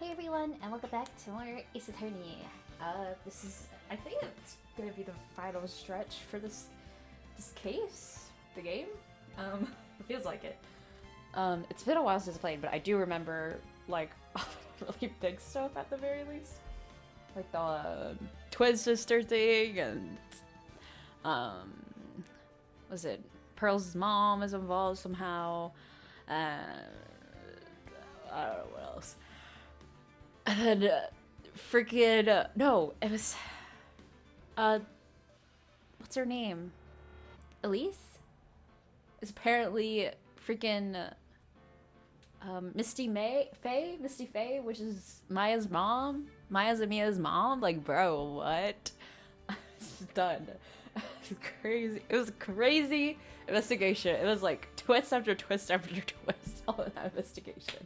Hey everyone, and welcome back to more Ace Attorney. This is, I think it's gonna be the final stretch for this case, the game. It feels like it. It's been a while since I played, but I do remember, like, really big stuff at the very least. Like the twin sister thing, and, was it Pearl's mom is involved somehow, I don't know what else. And then, no, it was, what's her name? Elise? Is apparently freaking, Misty Faye, which is Maya's mom? Maya's and Mia's mom? Like, bro, what? It's done. It's crazy. It was a crazy investigation. It was like twist after twist after twist, all of that investigation.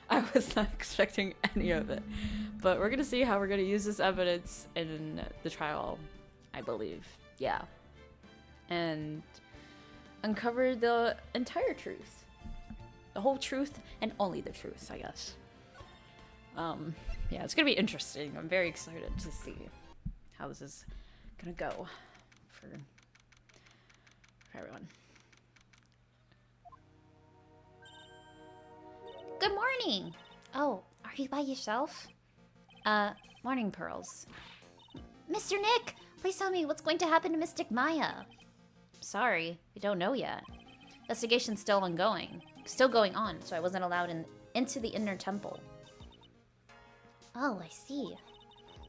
I was not expecting any of it. But we're gonna see how we're gonna use this evidence in the trial, I believe. Yeah. And uncover the entire truth. The whole truth and only the truth, I guess. Yeah, it's gonna be interesting. I'm very excited to see how this is gonna go for everyone. Good morning! Oh, are you by yourself? Morning, Pearls. Mr. Nick! Please tell me what's going to happen to Mystic Maya. Sorry, we don't know yet. Investigation's still ongoing. Still going on, so I wasn't allowed into the inner temple. Oh, I see.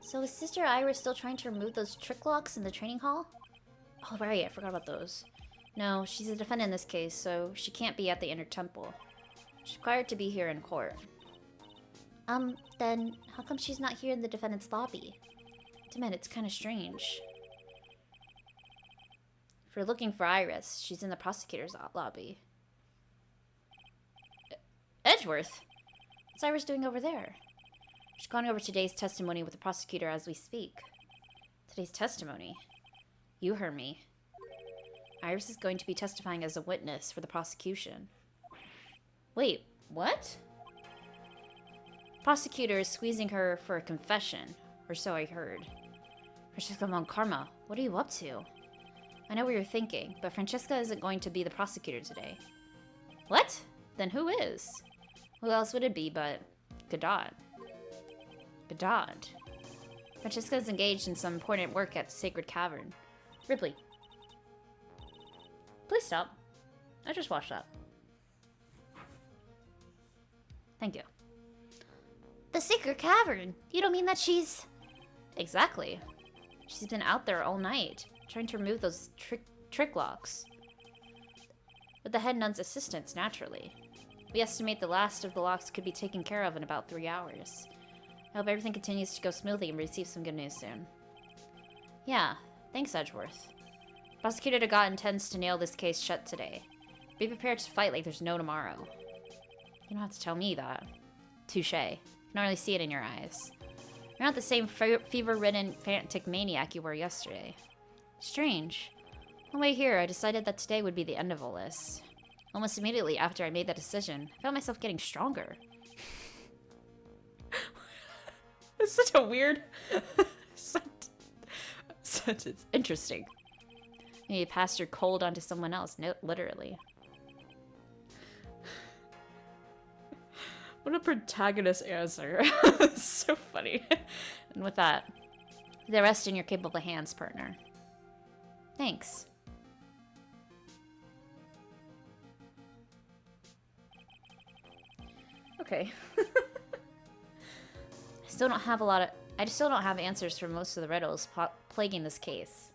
So is Sister Iris still trying to remove those trick locks in the training hall? Oh, right, I forgot about those. No, she's a defendant in this case, so she can't be at the inner temple. She's required to be here in court. Then how come she's not here in the defendant's lobby? Damn, it's kind of strange. If we're looking for Iris, she's in the prosecutor's lobby. Edgeworth? What's Iris doing over there? She's gone over today's testimony with the prosecutor as we speak. Today's testimony? You heard me. Iris is going to be testifying as a witness for the prosecution. Wait, what? Prosecutor is squeezing her for a confession, or so I heard. Francesca Monkarma, what are you up to? I know what you're thinking, but Francesca isn't going to be the prosecutor today. What? Then who is? Who else would it be but Godot? Godot. Francesca is engaged in some important work at Sacred Cavern. Ripley. Please stop. I just watched that. Thank you. The Sacred Cavern? You don't mean that she's... Exactly. She's been out there all night, trying to remove those trick locks. With the head nun's assistance, naturally. We estimate the last of the locks could be taken care of in about 3 hours. I hope everything continues to go smoothly and we receive some good news soon. Yeah, thanks, Edgeworth. Prosecutor Dagat intends to nail this case shut today. Be prepared to fight like there's no tomorrow. You don't have to tell me that. Touche. I can really see it in your eyes. You're not the same fever-ridden, frantic maniac you were yesterday. Strange. On the way here, I decided that today would be the end of all this. Almost immediately after I made that decision, I found myself getting stronger. It's such a weird sentence. Interesting. You passed your cold onto someone else, literally. What a protagonist answer. So funny. And with that, the rest in your capable hands, partner. Thanks. Okay. I still don't have answers for most of the riddles plaguing this case.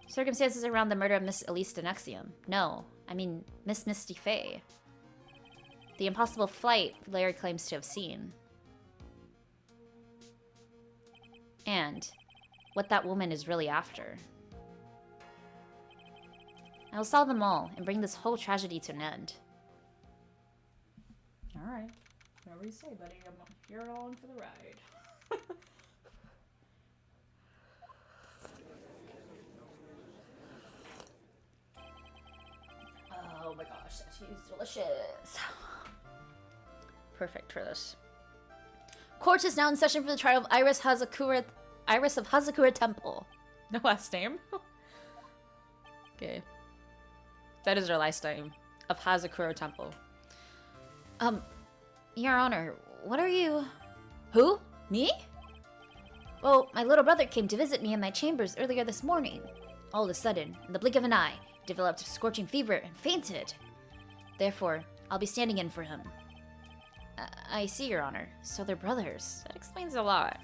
Circumstances around the murder of Miss Elise Denexium. No, I mean Miss Misty Faye. The impossible flight Larry claims to have seen. And what that woman is really after. I will solve them all and bring this whole tragedy to an end. Alright. Whatever you say, buddy. I'm here along for the ride. Oh my gosh, she's delicious. Perfect for this. Court is now in session for the trial of Iris of Hazakura Temple. No last name? Okay. That is her last name. Of Hazakura Temple. Your Honor, what are you... Who? Me? Well, my little brother came to visit me in my chambers earlier this morning. All of a sudden, in the blink of an eye, he developed a scorching fever and fainted. Therefore, I'll be standing in for him. I see, Your Honor. So they're brothers. That explains a lot.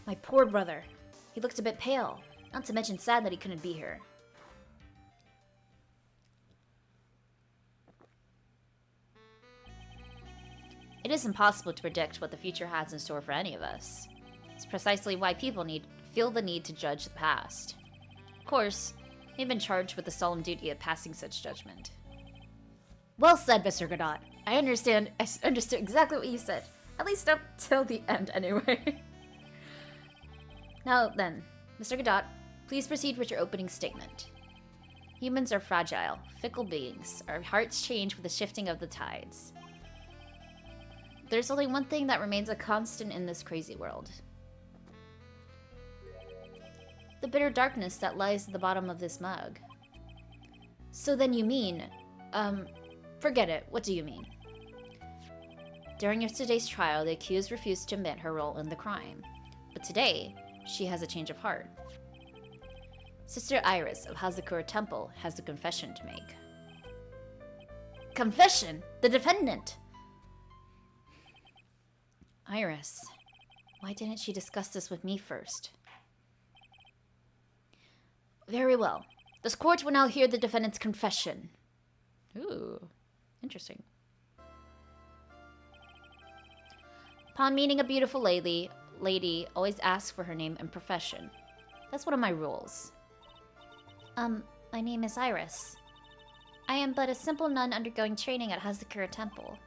My poor brother. He looked a bit pale, not to mention sad that he couldn't be here. It is impossible to predict what the future has in store for any of us. It's precisely why people feel the need to judge the past. Of course, we've been charged with the solemn duty of passing such judgment. Well said, Mr. Godot. I understood exactly what you said. At least up till the end, anyway. Now then, Mr. Godot, please proceed with your opening statement. Humans are fragile, fickle beings. Our hearts change with the shifting of the tides. There's only one thing that remains a constant in this crazy world. The bitter darkness that lies at the bottom of this mug. So then you mean... forget it. What do you mean? During yesterday's trial, the accused refused to admit her role in the crime. But today, she has a change of heart. Sister Iris of Hazakura Temple has a confession to make. Confession? The defendant! Iris, why didn't she discuss this with me first? Very well. This court will now hear the defendant's confession. Ooh, interesting. Upon meeting a beautiful lady always asks for her name and profession. That's one of my rules. My name is Iris. I am but a simple nun undergoing training at Hazakura Temple.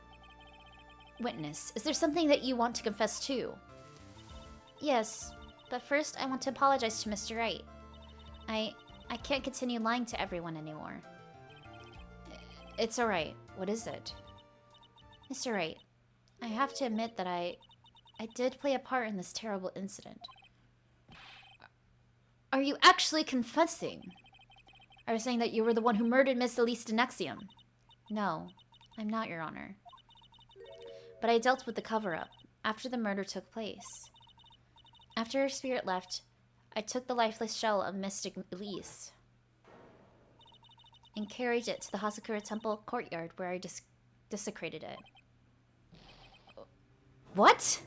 Witness, is there something that you want to confess to? Yes, but first I want to apologize to Mr. Wright. I can't continue lying to everyone anymore. It's alright. What is it? Mr. Wright, I have to admit that I did play a part in this terrible incident. Are you actually confessing? Are you saying that you were the one who murdered Miss Elise Denexium? No, I'm not, Your Honor. But I dealt with the cover-up after the murder took place. After her spirit left, I took the lifeless shell of Mystic Elise and carried it to the Hazakura Temple courtyard where I desecrated it. What?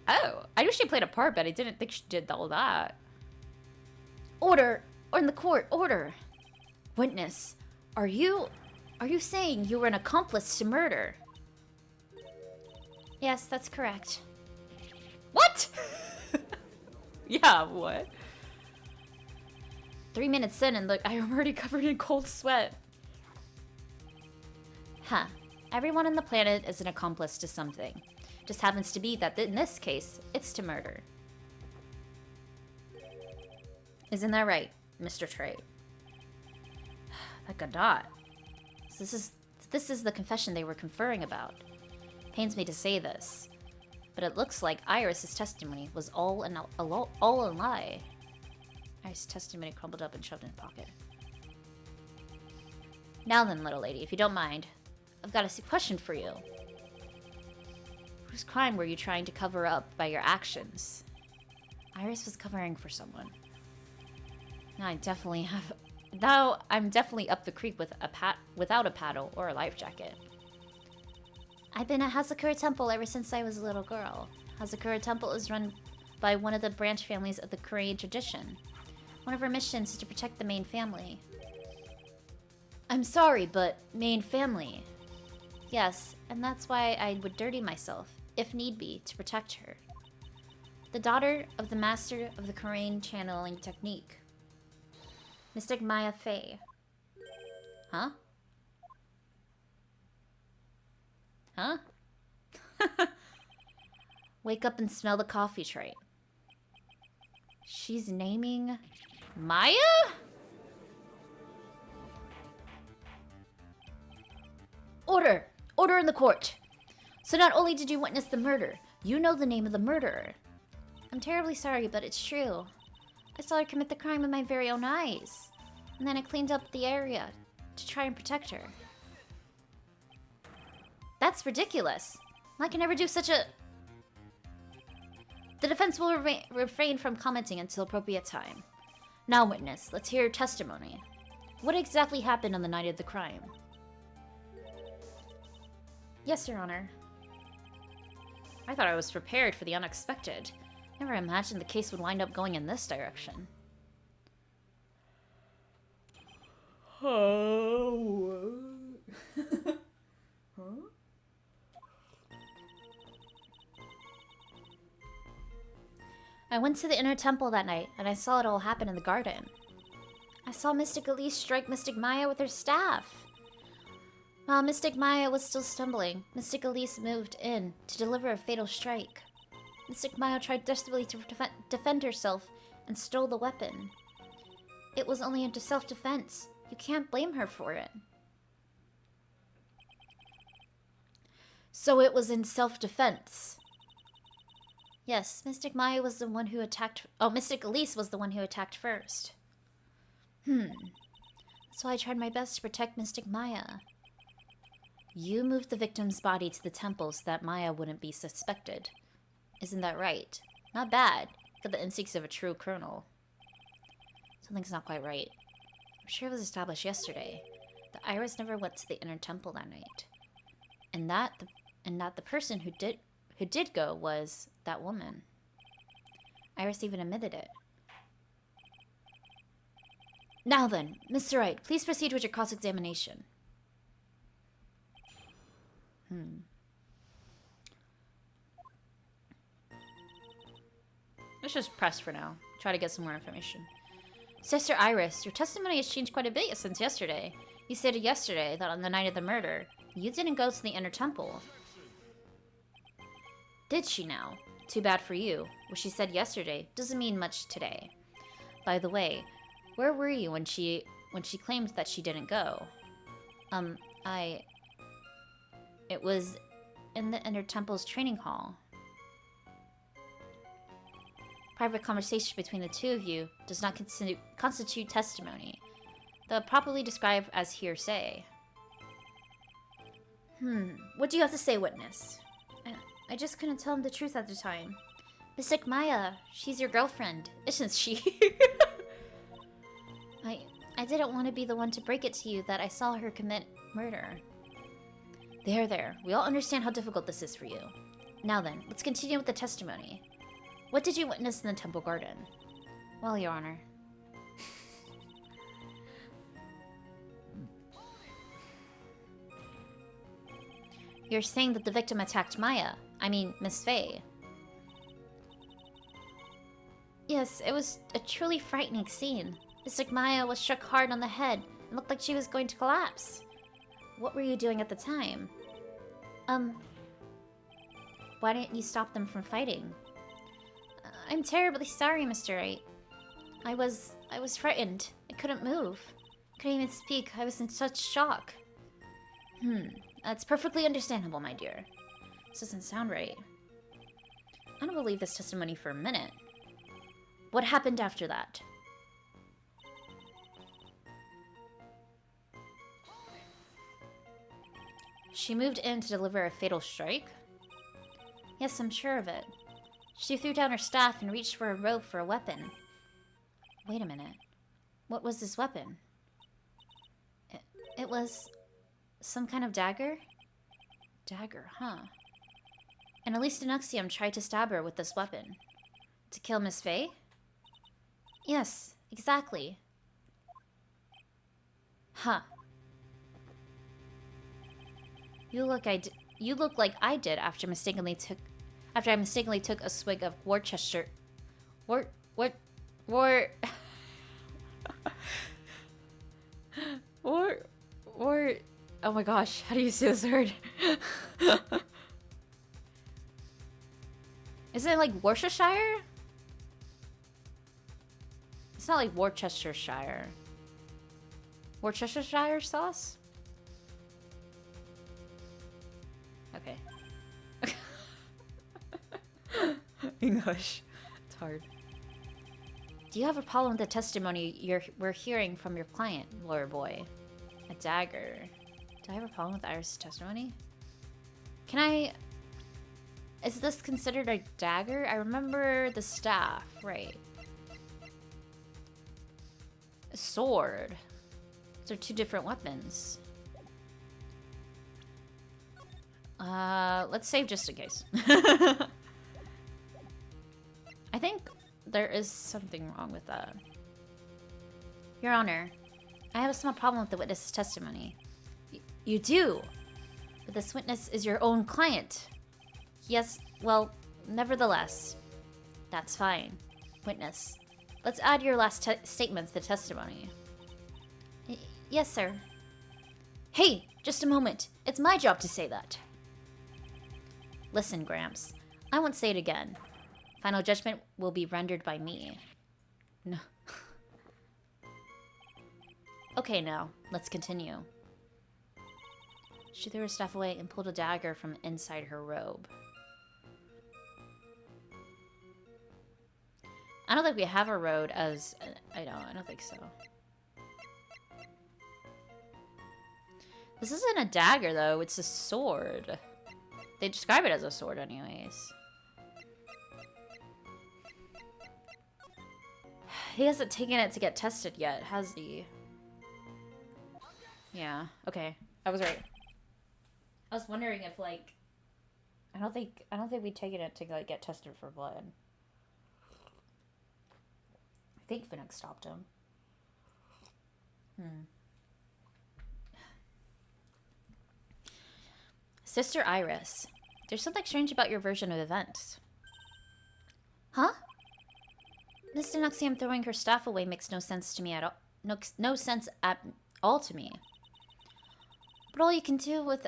Oh, I knew she played a part, but I didn't think she did all that. Order! Or in the court, order! Witness, are you saying you were an accomplice to murder? Yes, that's correct. What? Yeah, what? 3 minutes in and look, I am already covered in cold sweat. Huh. Everyone on the planet is an accomplice to something. Just happens to be that in this case, it's to murder. Isn't that right, Mr. Trey? That Godot. This is the confession they were conferring about. Pains me to say this, but it looks like Iris's testimony was all a lie. Iris' testimony crumpled up and shoved in a pocket. Now then, little lady, if you don't mind, I've got a question for you. Whose crime were you trying to cover up by your actions? Iris was covering for someone. Now I'm definitely up the creek without a paddle or a life jacket. I've been at Hazakura Temple ever since I was a little girl. Hazakura Temple is run by one of the branch families of the Korean tradition. One of our missions is to protect the main family. I'm sorry, but main family. Yes, and that's why I would dirty myself, if need be, to protect her. The daughter of the master of the Korean channeling technique. Mystic Maya Fey. Huh? Huh? Wake up and smell the coffee tray. She's naming Maya? Order! Order in the court! So not only did you witness the murder, you know the name of the murderer. I'm terribly sorry, but it's true. I saw her commit the crime with my very own eyes. And then I cleaned up the area to try and protect her. That's ridiculous. I can never do such a... The defense will refrain from commenting until appropriate time. Now, witness, let's hear your testimony. What exactly happened on the night of the crime? Yes, Your Honor. I thought I was prepared for the unexpected. Never imagined the case would wind up going in this direction. Oh. Huh? I went to the inner temple that night, and I saw it all happen in the garden. I saw Mystic Elise strike Mystic Maya with her staff. While Mystic Maya was still stumbling, Mystic Elise moved in to deliver a fatal strike. Mystic Maya tried desperately to defend herself and stole the weapon. It was only into self-defense. You can't blame her for it. So it was in self-defense. Yes, Mystic Maya was the one who attacked... Oh, Mystic Elise was the one who attacked first. So I tried my best to protect Mystic Maya. You moved the victim's body to the temple so that Maya wouldn't be suspected. Isn't that right? Not bad. Got the instincts of a true criminal. Something's not quite right. I'm sure it was established yesterday. The Iris never went to the inner temple that night. And that the person who did go was that woman. Iris even admitted it. Now then, Mr. Wright, please proceed with your cross-examination. Let's just press for now. Try to get some more information. Sister Iris, your testimony has changed quite a bit since yesterday. You stated yesterday that on the night of the murder, you didn't go to the inner temple. Did she now? Too bad for you. What she said yesterday doesn't mean much today. By the way, where were you when she claimed that she didn't go? It was in the inner temple's training hall. Private conversation between the two of you does not constitute testimony, though properly described as hearsay. What do you have to say, witness? I just couldn't tell him the truth at the time. Mystic Maya, she's your girlfriend, isn't she? I didn't want to be the one to break it to you that I saw her commit murder. There. We all understand how difficult this is for you. Now then, let's continue with the testimony. What did you witness in the temple garden? Well, Your Honor. You're saying that the victim attacked Maya. I mean, Miss Faye. Yes, it was a truly frightening scene. Mystic Maya was struck hard on the head and looked like she was going to collapse. What were you doing at the time? Why didn't you stop them from fighting? I'm terribly sorry, Mr. Wright. I was frightened. I couldn't move. Couldn't even speak. I was in such shock. That's perfectly understandable, my dear. This doesn't sound right. I don't believe this testimony for a minute. What happened after that? She moved in to deliver a fatal strike? Yes, I'm sure of it. She threw down her staff and reached for a rope for a weapon. Wait a minute. What was this weapon? It was some kind of dagger? Dagger, huh? And Elise Denuxium tried to stab her with this weapon. To kill Miss Faye? Yes, exactly. Huh. You look like I did after I mistakenly took a swig of Worcester. Oh my gosh, how do you say this word? Isn't it like Worcestershire? It's not like Worcestershire. Worcestershire sauce? English. It's hard. Do you have a problem with the testimony we're hearing from your client, lawyer boy? A dagger. Do I have a problem with Iris' testimony? Can I... Is this considered a dagger? I remember the staff, right. A sword. Those are two different weapons. Let's save just in case. I think there is something wrong with that. Your Honor, I have a small problem with the witness's testimony. You do? But this witness is your own client. Yes, well, nevertheless. That's fine. Witness, let's add your last statements to the testimony. Yes, sir. Hey, just a moment. It's my job to say that. Listen, Gramps. I won't say it again. Final judgment will be rendered by me. No. Okay, now, let's continue. She threw her stuff away and pulled a dagger from inside her robe. I don't think we have a road as... I don't think so. This isn't a dagger, though. It's a sword. They describe it as a sword anyways. He hasn't taken it to get tested yet, has he? Yeah, okay. I was right. I was wondering if, like... I don't think we'd taken it to, like, get tested for blood. I think Finnick stopped him. Sister Iris, there's something strange about your version of events. Huh? Miss Denuxium throwing her staff away makes no sense to me at all. No sense at all to me. But all you can do with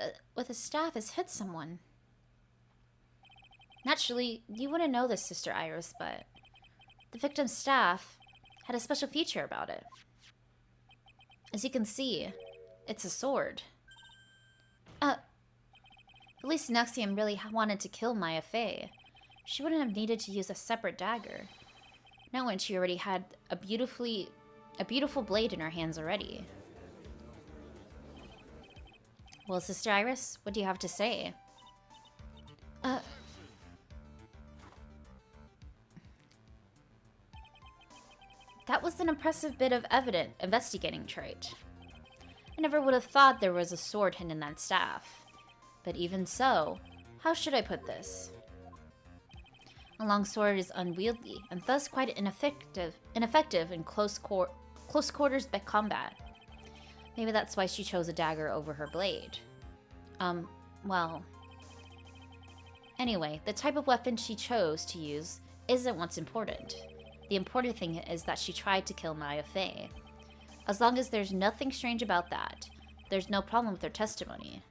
a staff is hit someone. Naturally, you wouldn't know this, Sister Iris, but the victim's staff had a special feature about it. As you can see, it's a sword. At least Nexium really wanted to kill Maya Fey. She wouldn't have needed to use a separate dagger. Not when she already had a beautiful blade in her hands already. Well, Sister Iris, what do you have to say? That was an impressive bit of investigating trait. I never would have thought there was a sword hidden in that staff. But even so, how should I put this? A long sword is unwieldy, and thus quite ineffective in close quarters combat. Maybe that's why she chose a dagger over her blade. Well... Anyway, the type of weapon she chose to use isn't what's important. The important thing is that she tried to kill Maya Fey. As long as there's nothing strange about that, there's no problem with her testimony.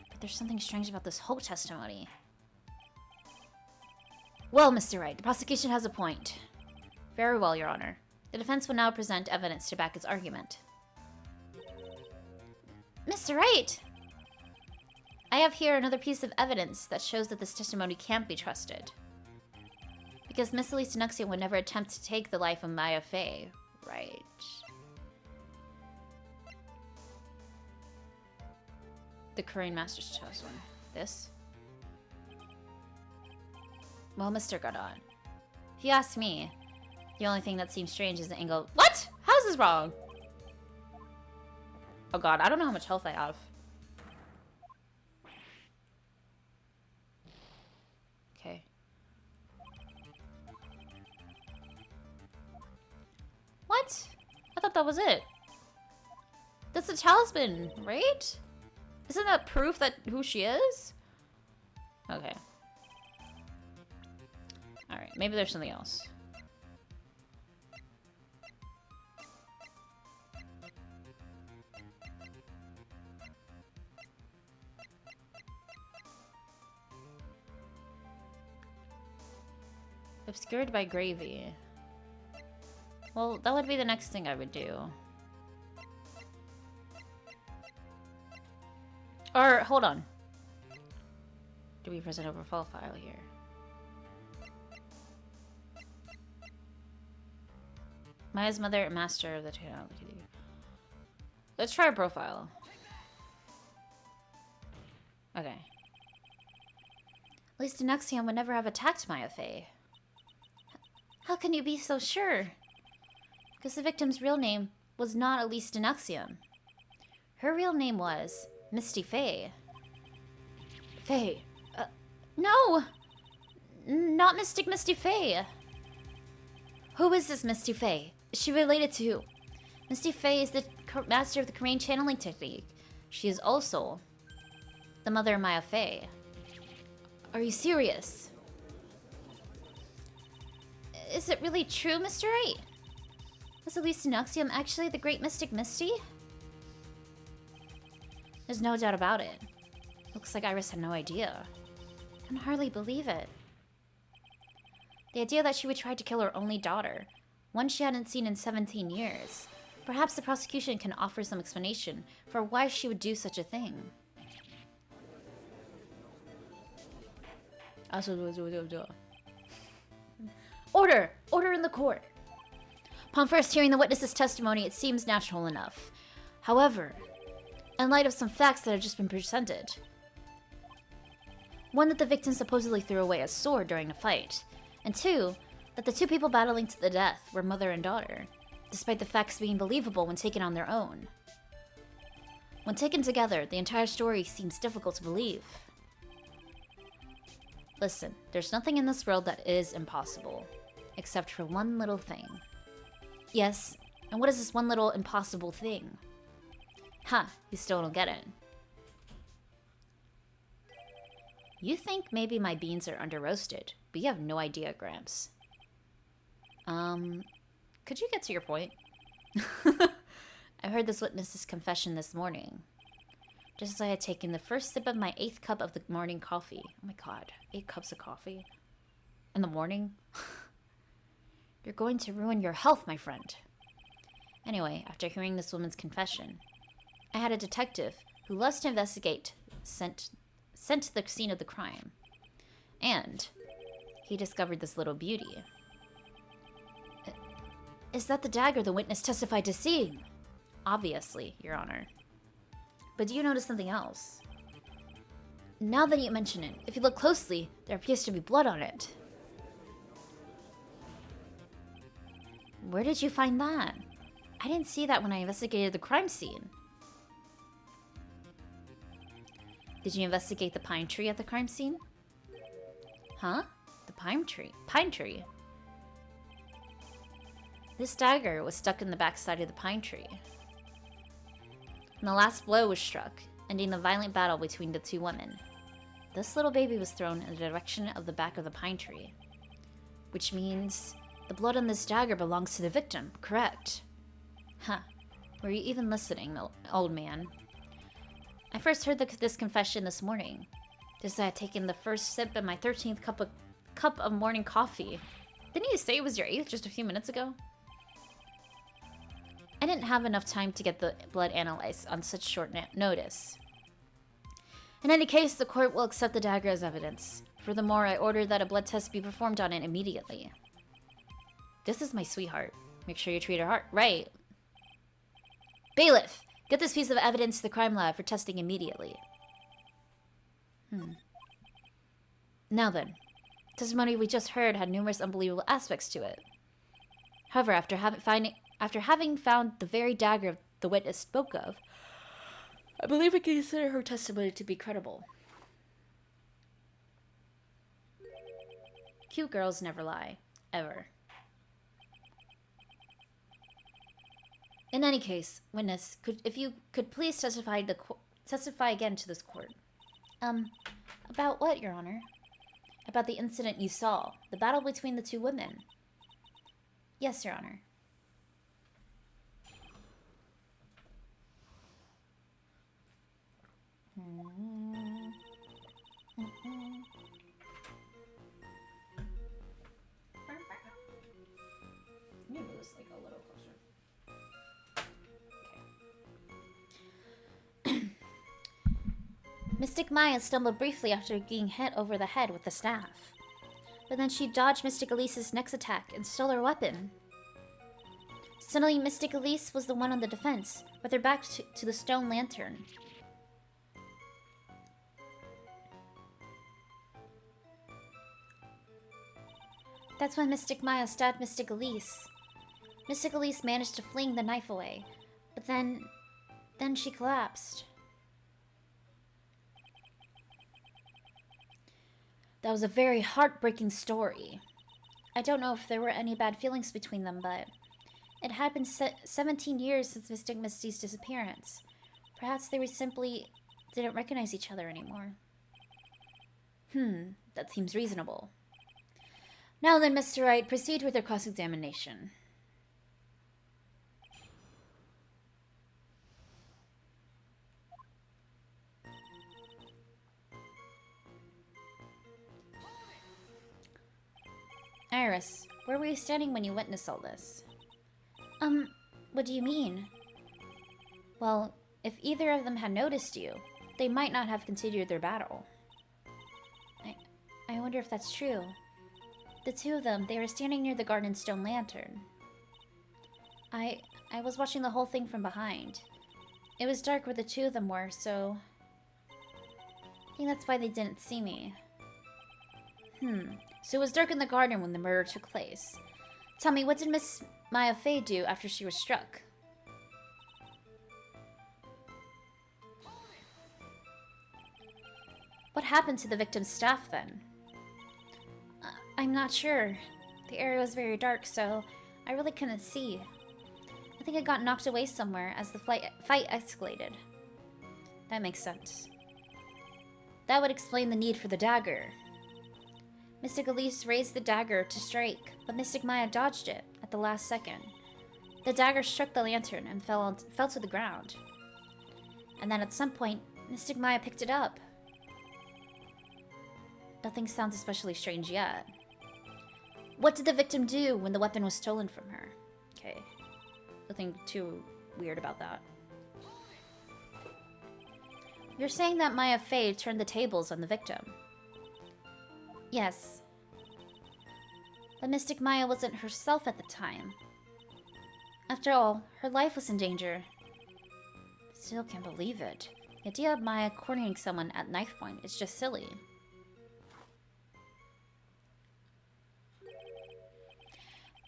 But there's something strange about this whole testimony. Well, Mr. Wright, the prosecution has a point. Very well, Your Honor. The defense will now present evidence to back its argument. Mr. Wright! I have here another piece of evidence that shows that this testimony can't be trusted. Because Miss Elise Denuxium would never attempt to take the life of Maya Fey, right? The Korean Master's chose one. This? Well, Mr. Godot, if you ask me, the only thing that seems strange is the angle. What? How is this wrong? Oh god, I don't know how much health I have. Okay. What? I thought that was it. That's a talisman, right? Isn't that proof that who she is? Okay. Alright, maybe there's something else. Obscured by gravy. Well, that would be the next thing I would do. Or, hold on. Do we present overfall file here? Maya's mother and master of the channel. Let's try a profile. Okay. At least Denuxion would never have attacked Maya Fey. How can you be so sure? Because the victim's real name was not Elise Denuxion. Her real name was Misty Fey. Fey. No! Not Mystic Misty Fey. Who is this Misty Fey? Is she related to? Misty Fey is the master of the Korean channeling technique. She is also the mother of Maya Fey. Are you serious? Is it really true, Mr. Wright? Was Elise Denuxion actually the great mystic Misty? There's no doubt about it. Looks like Iris had no idea. I can hardly believe it. The idea that she would try to kill her only daughter, one she hadn't seen in 17 years. Perhaps the prosecution can offer some explanation for why she would do such a thing. Order! Order in the court! Upon first hearing the witness's testimony, it seems natural enough. However, in light of some facts that have just been presented, one, that the victim supposedly threw away a sword during a fight, and two, that the two people battling to the death were mother and daughter, despite the facts being believable when taken on their own. When taken together, the entire story seems difficult to believe. Listen, there's nothing in this world that is impossible, except for one little thing. Yes, and what is this one little impossible thing? Ha, you still don't get it. You think maybe my beans are under-roasted, but you have no idea, Gramps. Could you get to your point? I heard this witness's confession this morning. Just as I had taken the first sip of my 8th cup of the morning coffee. Oh my god, 8 cups of coffee? In the morning? You're going to ruin your health, my friend. Anyway, after hearing this woman's confession, I had a detective who loves to investigate sent to the scene of the crime. And he discovered this little beauty. Is that the dagger the witness testified to seeing? Obviously, Your Honor. But do you notice something else? Now that you mention it, if you look closely, there appears to be blood on it. Where did you find that? I didn't see that when I investigated the crime scene. Did you investigate the pine tree at the crime scene? Huh? The pine tree? Pine tree? This dagger was stuck in the backside of the pine tree. And the last blow was struck, ending the violent battle between the two women. This little baby was thrown in the direction of the back of the pine tree. Which means the blood on this dagger belongs to the victim, correct? Huh. Were you even listening, old man? I first heard this confession this morning. Just as I had taken the first sip of my 13th cup of morning coffee. Didn't you say it was your 8th just a few minutes ago? I didn't have enough time to get the blood analyzed on such short notice. In any case, the court will accept the dagger as evidence. Furthermore, I order that a blood test be performed on it immediately. This is my sweetheart. Make sure you treat her right. Bailiff, get this piece of evidence to the crime lab for testing immediately. Now then, the testimony we just heard had numerous unbelievable aspects to it. However, after having found the very dagger the witness spoke of, I believe we can consider her testimony to be credible. Cute girls never lie. Ever. In any case, witness, if you could please testify again to this court. About what, Your Honor? About the incident you saw, the battle between the two women. Yes, Your Honor. Let me move this like a little closer. Okay. Mystic Maya stumbled briefly after being hit over the head with the staff. But then she dodged Mystic Elise's next attack and stole her weapon. Suddenly, Mystic Elise was the one on the defense, with her back to the stone lantern. That's when Mystic Maya stabbed Mystic Elise. Mystic Elise managed to fling the knife away, but then she collapsed. That was a very heartbreaking story. I don't know if there were any bad feelings between them, but it had been 17 years since Mystic Misty's disappearance. Perhaps they simply didn't recognize each other anymore. That seems reasonable. Now then, Mr. Wright, proceed with your cross-examination. Iris, where were you standing when you witnessed all this? What do you mean? Well, if either of them had noticed you, they might not have continued their battle. I wonder if that's true. The two of them, they were standing near the garden stone lantern. I was watching the whole thing from behind. It was dark where the two of them were, so I think that's why they didn't see me. So it was dark in the garden when the murder took place. Tell me, what did Miss Maya Fey do after she was struck? What happened to the victim's staff then? I'm not sure. The area was very dark, so I really couldn't see. I think it got knocked away somewhere as the fight escalated. That makes sense. That would explain the need for the dagger. Mystic Elise raised the dagger to strike, but Mystic Maya dodged it at the last second. The dagger struck the lantern and fell to the ground. And then at some point, Mystic Maya picked it up. Nothing sounds especially strange yet. What did the victim do when the weapon was stolen from her? Okay. Nothing too weird about that. You're saying that Maya Fey turned the tables on the victim? Yes. But Mystic Maya wasn't herself at the time. After all, her life was in danger. Still can't believe it. The idea of Maya cornering someone at knife point is just silly.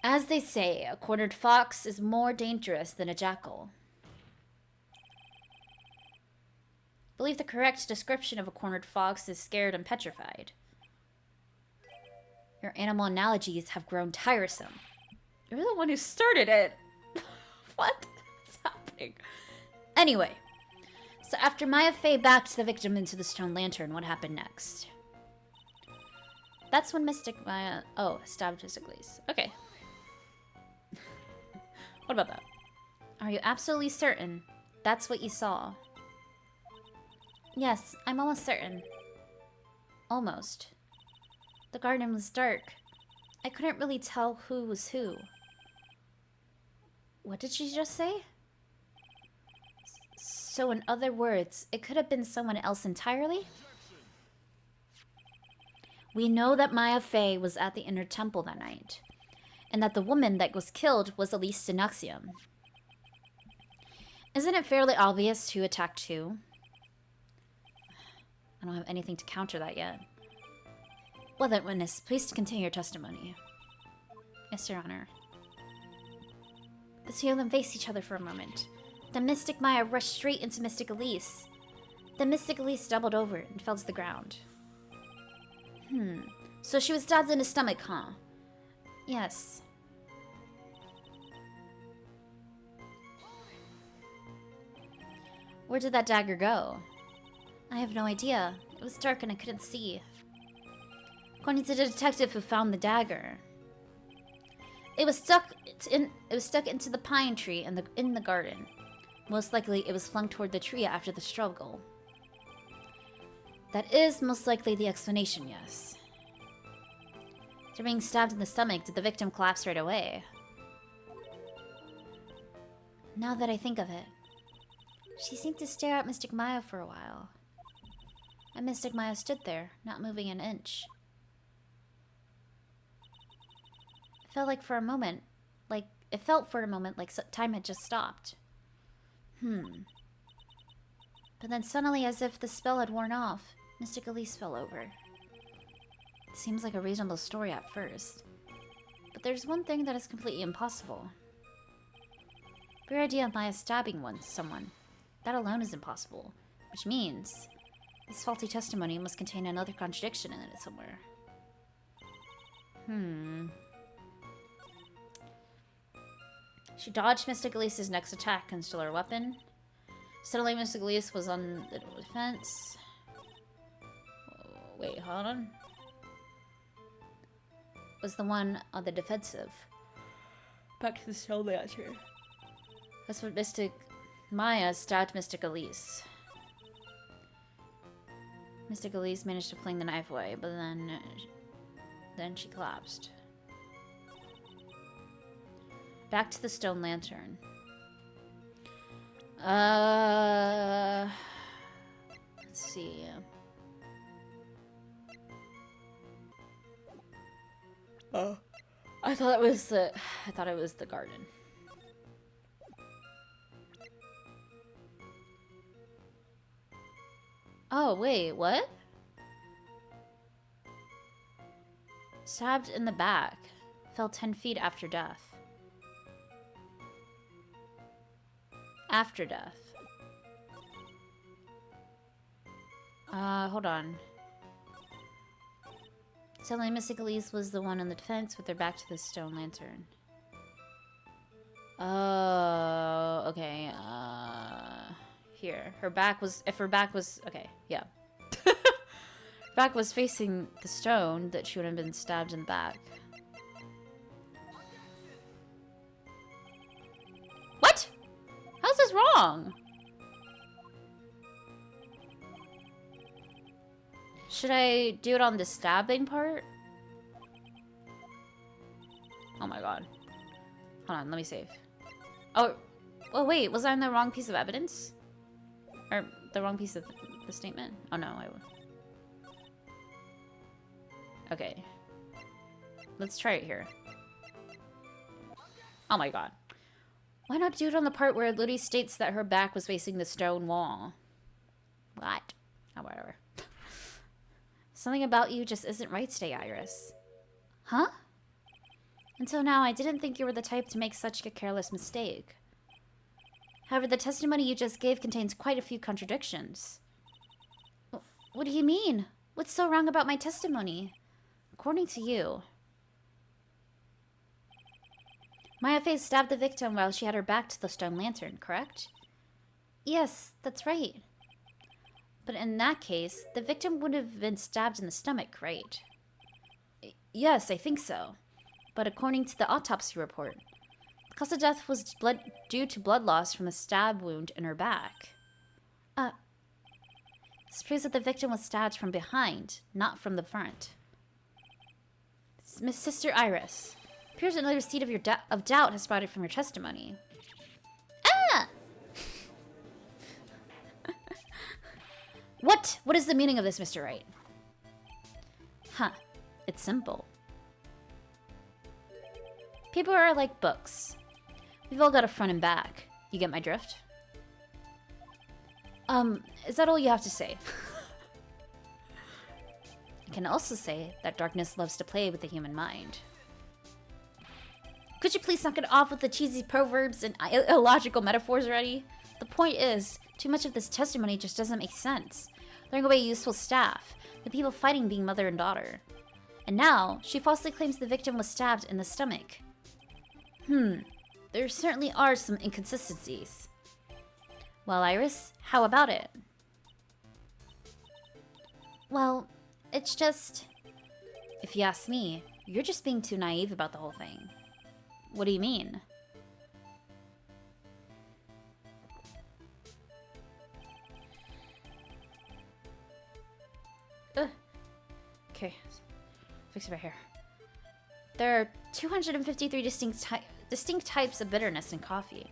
As they say, a cornered fox is more dangerous than a jackal. I believe the correct description of a cornered fox is scared and petrified. Your animal analogies have grown tiresome. You're the one who started it. What is happening? Anyway, so after Maya Fey backed the victim into the stone lantern, what happened next? That's when Mystic Maya... Oh, stabbed Mystic Elise. Okay. What about that? Are you absolutely certain that's what you saw? Yes, I'm almost certain. Almost. The garden was dark. I couldn't really tell who was who. What did she just say? So in other words, it could have been someone else entirely? We know that Maya Fey was at the inner temple that night, and that the woman that was killed was Elise Synaxium. Isn't it fairly obvious who attacked who? I don't have anything to counter that yet. Well then, witness, please continue your testimony. Yes, Your Honor. The two of them faced each other for a moment. Then Mystic Maya rushed straight into Mystic Elise. Then Mystic Elise doubled over and fell to the ground. So she was stabbed in the stomach, huh? Yes. Where did that dagger go? I have no idea. It was dark and I couldn't see. According to the detective who found the dagger, it was stuck into the pine tree in the garden. Most likely, it was flung toward the tree after the struggle. That is most likely the explanation, yes. After being stabbed in the stomach, did the victim collapse right away? Now that I think of it, she seemed to stare at Mystic Maya for a while. And Mystic Maya stood there, not moving an inch. It felt like for a moment, like It felt for a moment like time had just stopped. But then suddenly, as if the spell had worn off, Mystic Elise fell over. It seems like a reasonable story at first. But there's one thing that is completely impossible. Your idea of Maya stabbing someone. That alone is impossible. Which means this faulty testimony must contain another contradiction in it somewhere. She dodged Mystic Elise's next attack and stole her weapon. Suddenly, Mystic Elise was on the defense. Wait, hold on. Was the one on the defensive. Back to the stone lantern. That's what Mystic Maya stabbed Mystic Elise. Mystic Elise managed to fling the knife away, but then she collapsed. Back to the stone lantern. Let's see. Oh, I thought it was the garden. Oh, wait, what? Stabbed in the back. Fell 10 feet after death. After death. Hold on. Suddenly, Mystic Elise was the one on the defense with her back to the stone lantern. Oh, okay. Here. Her back was... If her back was... Okay, yeah. Back was facing the stone that she would have been stabbed in the back. What? How's this wrong? Should I do it on the stabbing part? Oh my god. Hold on, let me save. Oh wait, was I on the wrong piece of evidence? Or the wrong piece of the statement? Oh no, I will. Okay. Let's try it here. Oh my god. Why not do it on the part where Ludi states that her back was facing the stone wall? What? Oh, whatever. Something about you just isn't right today, Iris. Huh? Until now, I didn't think you were the type to make such a careless mistake. However, the testimony you just gave contains quite a few contradictions. What do you mean? What's so wrong about my testimony? According to you, Maya Fey stabbed the victim while she had her back to the stone lantern, correct? Yes, that's right. But in that case, the victim would have been stabbed in the stomach, right? Yes, I think so. But according to the autopsy report, the cause of death was due to blood loss from a stab wound in her back. This proves that the victim was stabbed from behind, not from the front. Miss Sister Iris, appears another seed of doubt has sprouted from your testimony. Ah! What? What is the meaning of this, Mr. Wright? Huh. It's simple. People are like books. We've all got a front and back. You get my drift? Is that all you have to say? I can also say that darkness loves to play with the human mind. Could you please knock it off with the cheesy proverbs and illogical metaphors already? The point is, too much of this testimony just doesn't make sense. Throwing away useful staff, the people fighting being mother and daughter. And now, she falsely claims the victim was stabbed in the stomach. There certainly are some inconsistencies. Well, Iris, how about it? Well, it's just... If you ask me, you're just being too naive about the whole thing. What do you mean? Okay, fix it right here. There are 253 distinct types of bitterness in coffee.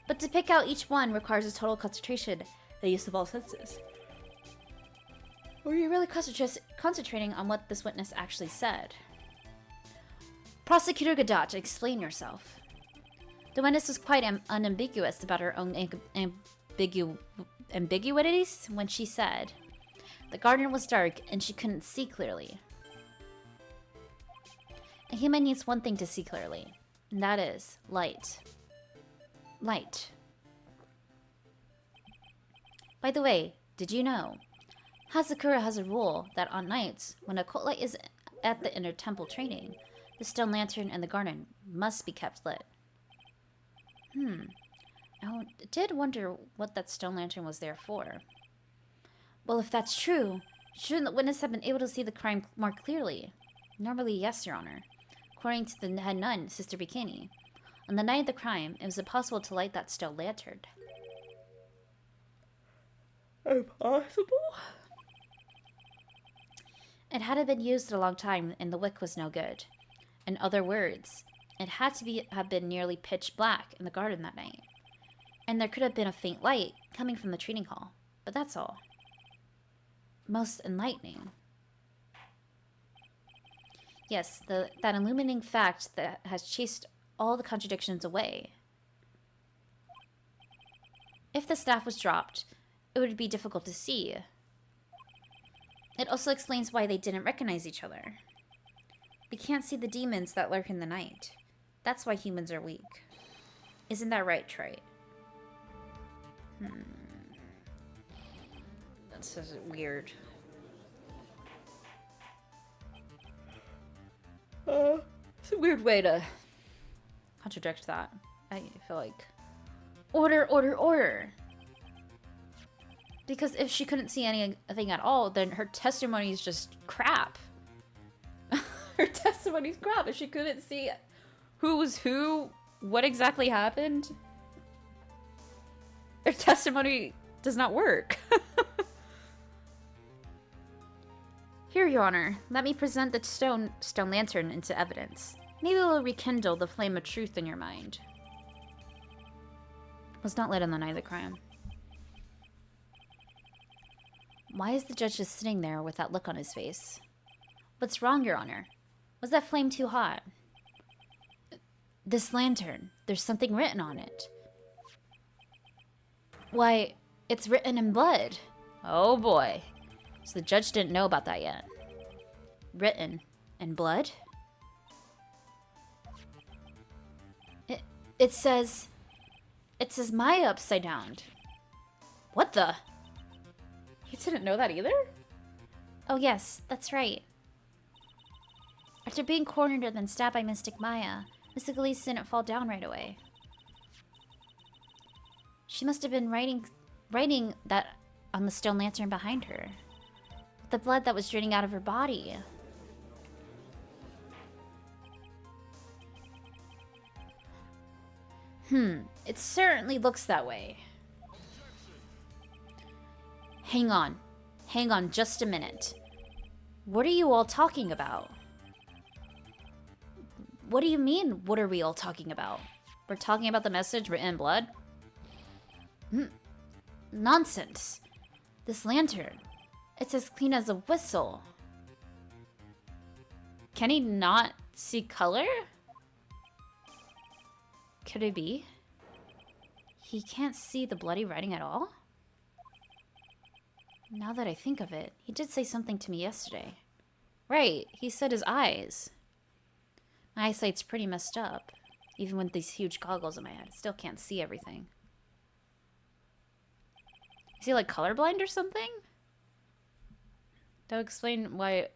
But to pick out each one requires a total concentration, the use of all senses. Were you really concentrating on what this witness actually said? Prosecutor Godot, explain yourself. The witness was quite unambiguous about her own ambiguities when she said, "The garden was dark and she couldn't see clearly." A human needs one thing to see clearly, and that is light. Light. By the way, did you know? Hazakura has a rule that on nights, when a cult light is at the inner temple training, the stone lantern and the garden must be kept lit. I did wonder what that stone lantern was there for. Well, if that's true, shouldn't the witness have been able to see the crime more clearly? Normally, yes, Your Honor. According to the head nun, Sister Bikini, on the night of the crime, it was impossible to light that stone lantern. Impossible? It hadn't been used in a long time, and the wick was no good. In other words, it had to have been nearly pitch black in the garden that night. And there could have been a faint light coming from the training hall, but that's all. Most enlightening. Yes, that illuminating fact that has chased all the contradictions away. If the staff was dropped, it would be difficult to see. It also explains why they didn't recognize each other. We can't see the demons that lurk in the night. That's why humans are weak. Isn't that right, Trite? That's just weird. It's a weird way to contradict that. I feel like... Order, order, order! Because if she couldn't see anything at all, then her testimony is just crap. Her testimony's crap if she couldn't see who was who, what exactly happened. Her testimony does not work. Here, Your Honor, let me present the stone lantern into evidence. Maybe it will rekindle the flame of truth in your mind. It was not lit on the night of the crime. Why is the judge just sitting there with that look on his face? What's wrong, Your Honor? Was that flame too hot? This lantern, there's something written on it. Why, it's written in blood. Oh boy. So the judge didn't know about that yet. Written in blood? It says Maya upside down. What the? You didn't know that either? Oh yes, that's right. After being cornered and then stabbed by Mystic Maya, Mystic Elise didn't fall down right away. She must have been writing that on the stone lantern behind her. With the blood that was draining out of her body. It certainly looks that way. Hang on just a minute. What are you all talking about? What do you mean, what are we all talking about? We're talking about the message written in blood? Nonsense. This lantern, it's as clean as a whistle. Can he not see color? Could it be? He can't see the bloody writing at all? Now that I think of it, he did say something to me yesterday. Right, he said his eyes. My eyesight's pretty messed up. Even with these huge goggles in my head, I still can't see everything. Is he like colorblind or something? That would explain why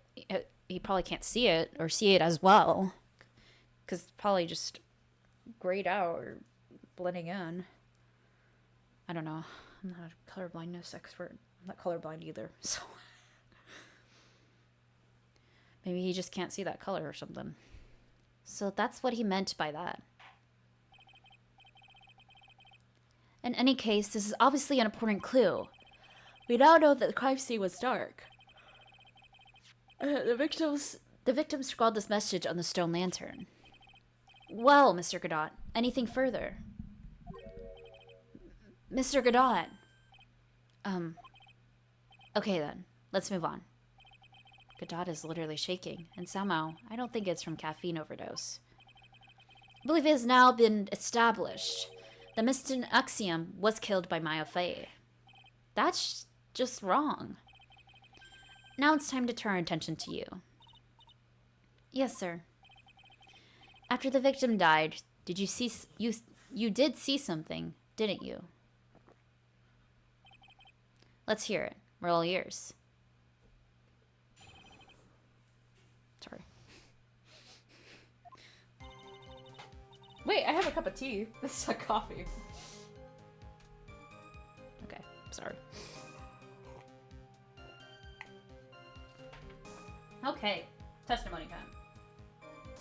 he probably can't see it, or see it as well. Because it's probably just grayed out or blending in. I don't know. I'm not a colorblindness expert. I'm not colorblind either, so... Maybe he just can't see that color or something. So that's what he meant by that. In any case, this is obviously an important clue. We now know that the crime scene was dark. The victim scrawled this message on the stone lantern. Well, Mr. Godot, anything further? Mr. Godot! Okay then, let's move on. Godot is literally shaking, and somehow, I don't think it's from caffeine overdose. believe it has now been established that Mr. Axiom was killed by Maya Fey. That's just wrong. Now it's time to turn our attention to you. Yes, sir. After the victim died, did you see you did see something, didn't you? Let's hear it. We're all ears. Sorry. Wait, I have a cup of tea. This is like coffee. Okay, sorry. Okay, testimony time.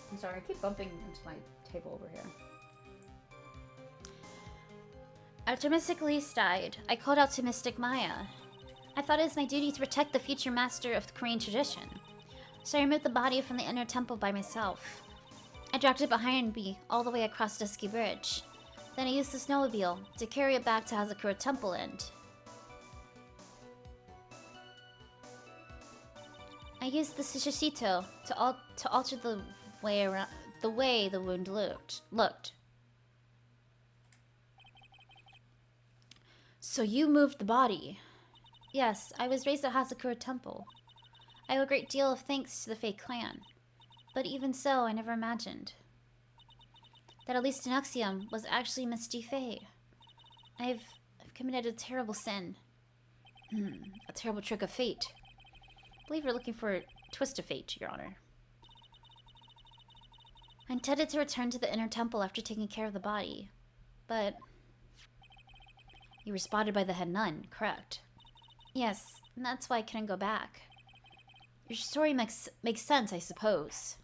I'm sorry, I keep bumping into my table over here. After Mystic Elise died, I called out to Mystic Maya. I thought it was my duty to protect the future master of the Korean tradition. So I removed the body from the inner temple by myself. I dragged it behind me all the way across Dusky Bridge. Then I used the snowmobile to carry it back to Hazakura Temple End. I used the shishito to alter the way the wound looked. So you moved the body. Yes, I was raised at Hazakura Temple. I owe a great deal of thanks to the Fey clan. But even so, I never imagined that at least Axiom was actually Misty Fey. I've committed a terrible sin. A terrible trick of fate. I believe you're looking for a twist of fate, Your Honor. I intended to return to the inner temple after taking care of the body, but you were spotted by the head nun, correct? Yes, and that's why I couldn't go back. Your story makes sense, I suppose.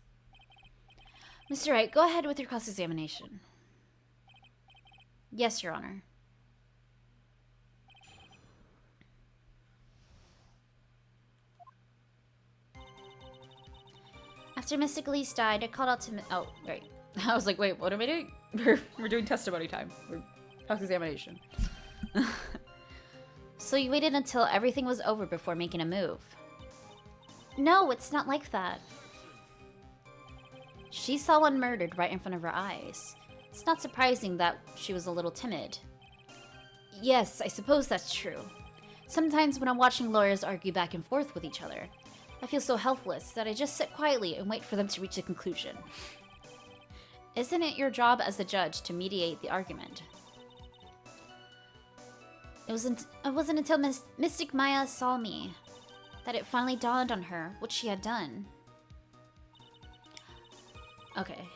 Mr. Wright, go ahead with your cross-examination. Yes, Your Honor. After Mystic Elise died, I called out to oh, right. I was like, wait, what am I doing? We're doing testimony time. We're cross-examination. So you waited until everything was over before making a move? No, it's not like that. She saw one murdered right in front of her eyes. It's not surprising that she was a little timid. Yes, I suppose that's true. Sometimes when I'm watching lawyers argue back and forth with each other, I feel so helpless that I just sit quietly and wait for them to reach a conclusion. Isn't it your job as a judge to mediate the argument? It wasn't until Mystic Maya saw me that it finally dawned on her what she had done. Okay.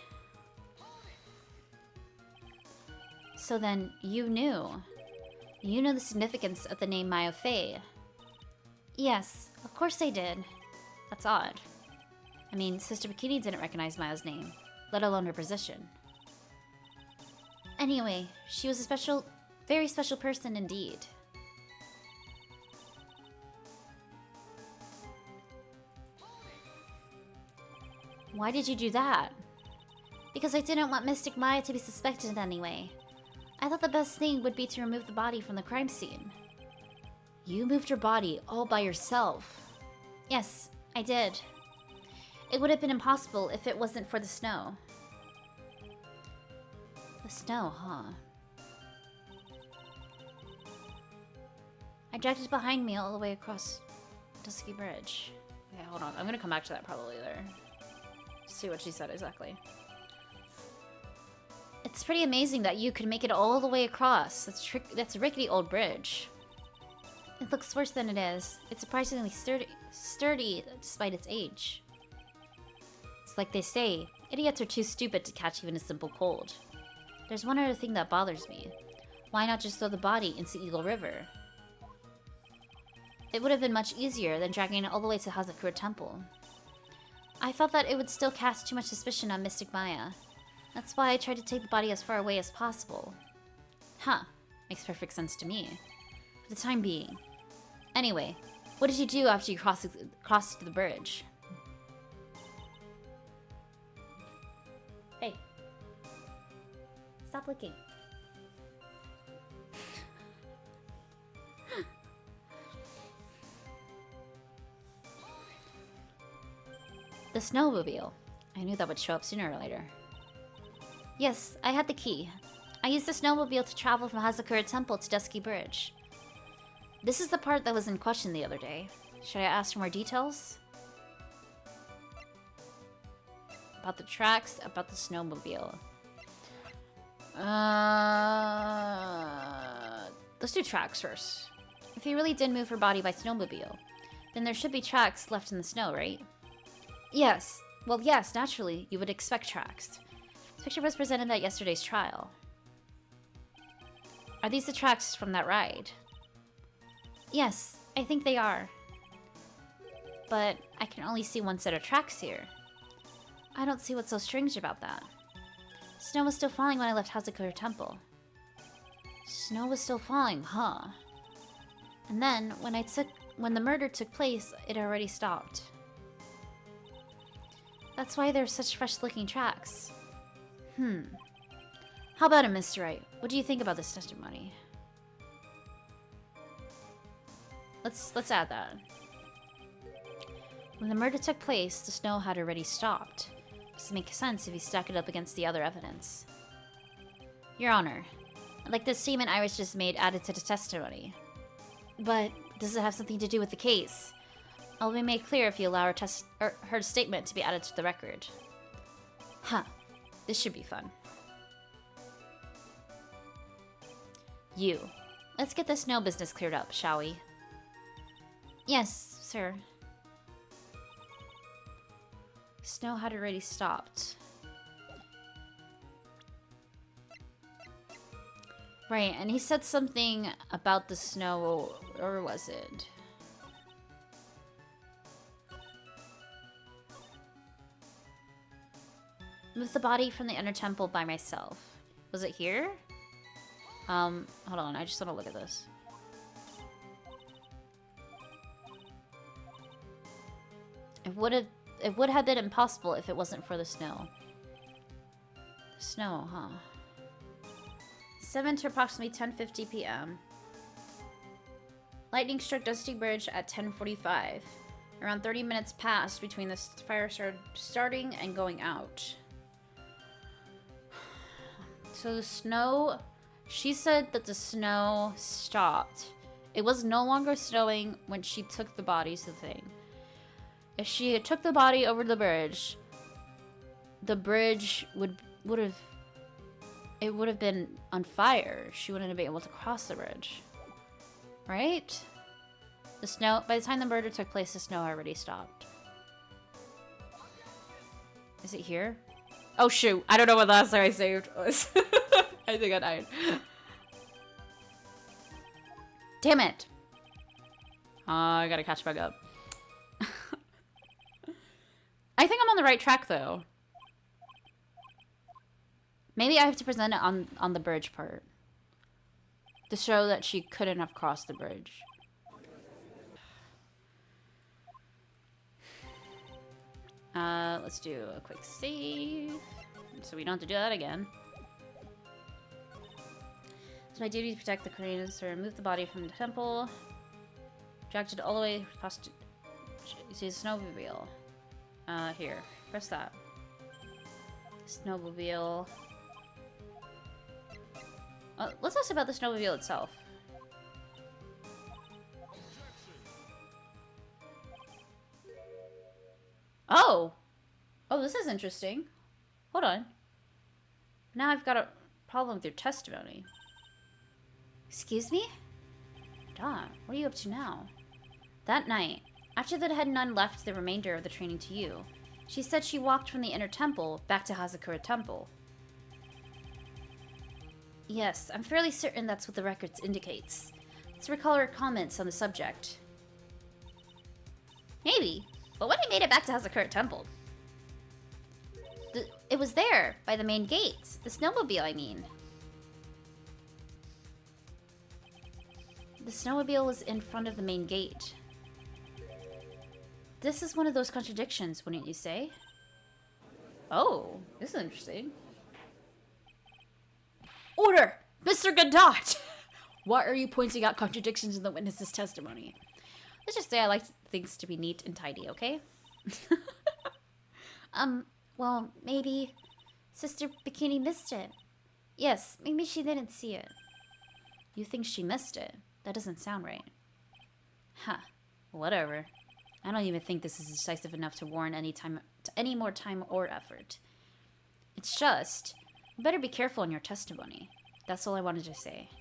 So then, you knew. You knew the significance of the name Maya Fey. Yes, of course I did. That's odd. I mean, Sister Bikini didn't recognize Maya's name, let alone her position. Anyway, she was a very special person indeed. Why did you do that? Because I didn't want Mystic Maya to be suspected in any way. I thought the best thing would be to remove the body from the crime scene. You moved your body all by yourself. Yes, I did. It would have been impossible if it wasn't for the snow. The snow, huh? I dragged it behind me all the way across Dusky Bridge. Okay, hold on. I'm gonna come back to that probably later. See what she said exactly. It's pretty amazing that you could make it all the way across. That's a rickety old bridge. It looks worse than it is. It's surprisingly sturdy despite its age. It's like they say, idiots are too stupid to catch even a simple cold. There's one other thing that bothers me. Why not just throw the body into Eagle River? It would have been much easier than dragging it all the way to Hazakura Temple. I felt that it would still cast too much suspicion on Mystic Maya. That's why I tried to take the body as far away as possible. Huh. Makes perfect sense to me. For the time being. Anyway, what did you do after you crossed the bridge? Hey. Stop looking. The snowmobile. I knew that would show up sooner or later. Yes, I had the key. I used the snowmobile to travel from Hazakura Temple to Dusky Bridge. This is the part that was in question the other day. Should I ask for more details? About the tracks, about the snowmobile. Let's do tracks first. If you really did move her body by snowmobile, then there should be tracks left in the snow, right? Yes. Well, yes, naturally, you would expect tracks. This picture was presented at yesterday's trial. Are these the tracks from that ride? Yes, I think they are. But I can only see one set of tracks here. I don't see what's so strange about that. Snow was still falling when I left Hazakura Temple. Snow was still falling, huh? And then, when the murder took place, it already stopped. That's why there's such fresh-looking tracks. How about it, Mr. Wright? What do you think about this testimony? Let's add that. When the murder took place, the snow had already stopped. This makes sense if you stack it up against the other evidence. Your Honor, I'd like the statement Iris just made added to the testimony. But does it have something to do with the case? I'll be made clear if you allow her statement to be added to the record. Huh. This should be fun. Let's get the snow business cleared up, shall we? Yes, sir. Snow had already stopped. Right, and he said something about the snow, or was it? Move the body from the inner temple by myself. Was it here? Hold on, I just want to look at this. It would have been impossible if it wasn't for the snow. The snow, huh? 7 to approximately 10:50 p.m. Lightning struck Dusty Bridge at 10:45. Around 30 minutes passed between the fire starting and going out. So the snow... She said that the snow stopped. It was no longer snowing when she took the bodies to the thing. If she had took the body over the bridge would have been on fire. She wouldn't have been able to cross the bridge. Right? The snow, by the time the murder took place, the snow already stopped. Is it here? Oh shoot, I don't know what the last time I saved was. I think I died. Damn it! I gotta catch back up. I think I'm on the right track though. Maybe I have to present it on the bridge part. To show that she couldn't have crossed the bridge. Let's do a quick save. So we don't have to do that again. It's my duty to protect the Koreans, or remove the body from the temple. Dragged it all the way past... See the snowmobile. Here. Press that. Snowmobile. Let's ask about the snowmobile itself. Oh! Oh, this is interesting. Hold on. Now I've got a problem with your testimony. Excuse me? Dawn, what are you up to now? That night, after the head nun left the remainder of the training to you, she said she walked from the inner temple back to Hazakura Temple. Yes, I'm fairly certain that's what the records indicates. Let's recall her comments on the subject. Maybe, but when I made it back to Hazakura Temple, it was there, by the main gates. The snowmobile, I mean. The snowmobile was in front of the main gate. This is one of those contradictions, wouldn't you say? Oh, this is interesting. Order! Mr. Godot! Why are you pointing out contradictions in the witness's testimony? Let's just say I like things to be neat and tidy, okay? Well, maybe... Sister Bikini missed it. Yes, maybe she didn't see it. You think she missed it? That doesn't sound right. Huh. Whatever. I don't even think this is decisive enough to warrant any more time or effort. It's just, you better be careful in your testimony. That's all I wanted to say.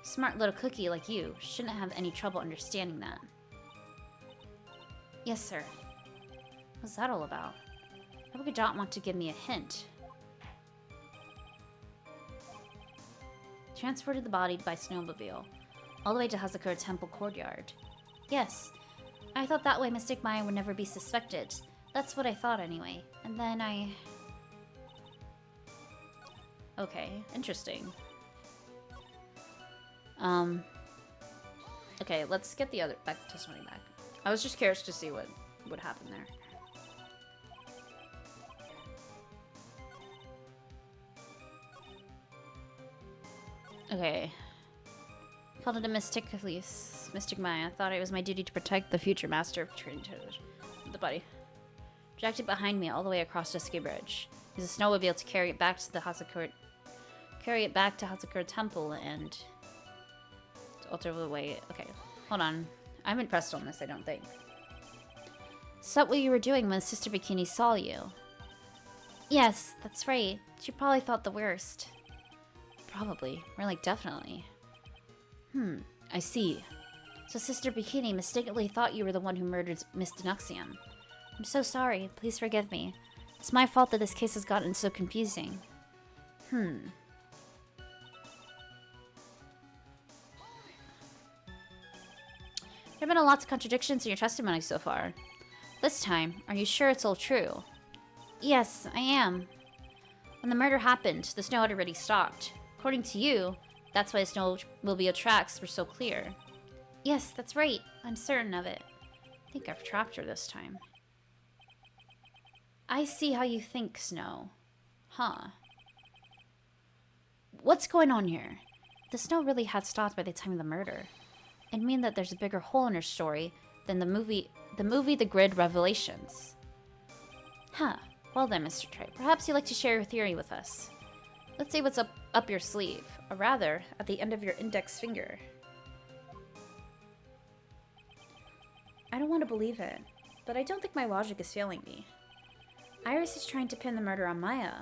Smart little cookie like you shouldn't have any trouble understanding that. Yes, sir. What's that all about? I would not want to give me a hint. Transported the body by snowmobile all the way to Hazakura Temple courtyard. Yes. I thought that way Mystic Maya would never be suspected. That's what I thought anyway. And then I... Okay, interesting. Okay, let's get the other testimony back. I was just curious to see what would happen there. Okay. Called it a Mystic Maya. Thought it was my duty to protect the future master of the body. Dragged it behind me all the way across the ski bridge. Use a snowmobile to carry it back to the Hazakura Temple and to alter the way. Okay, hold on. I'm impressed on this, I don't think. Is that what you were doing when Sister Bikini saw you? Yes, that's right. She probably thought the worst. Probably. More like definitely. I see. So Sister Bikini mistakenly thought you were the one who murdered Miss Denuxium. I'm so sorry. Please forgive me. It's my fault that this case has gotten so confusing. There have been lots of contradictions in your testimony so far. This time, are you sure it's all true? Yes, I am. When the murder happened, the snow had already stopped. According to you, that's why the snowmobile tracks were so clear. Yes, that's right. I'm certain of it. I think I've trapped her this time. I see how you think, Snow. Huh. What's going on here? The snow really had stopped by the time of the murder. It'd mean that there's a bigger hole in her story than the movie The Grid Revelations. Huh. Well then, Mr. Trey, perhaps you'd like to share your theory with us. Let's see what's up your sleeve, or rather, at the end of your index finger. I don't want to believe it, but I don't think my logic is failing me. Iris is trying to pin the murder on Maya.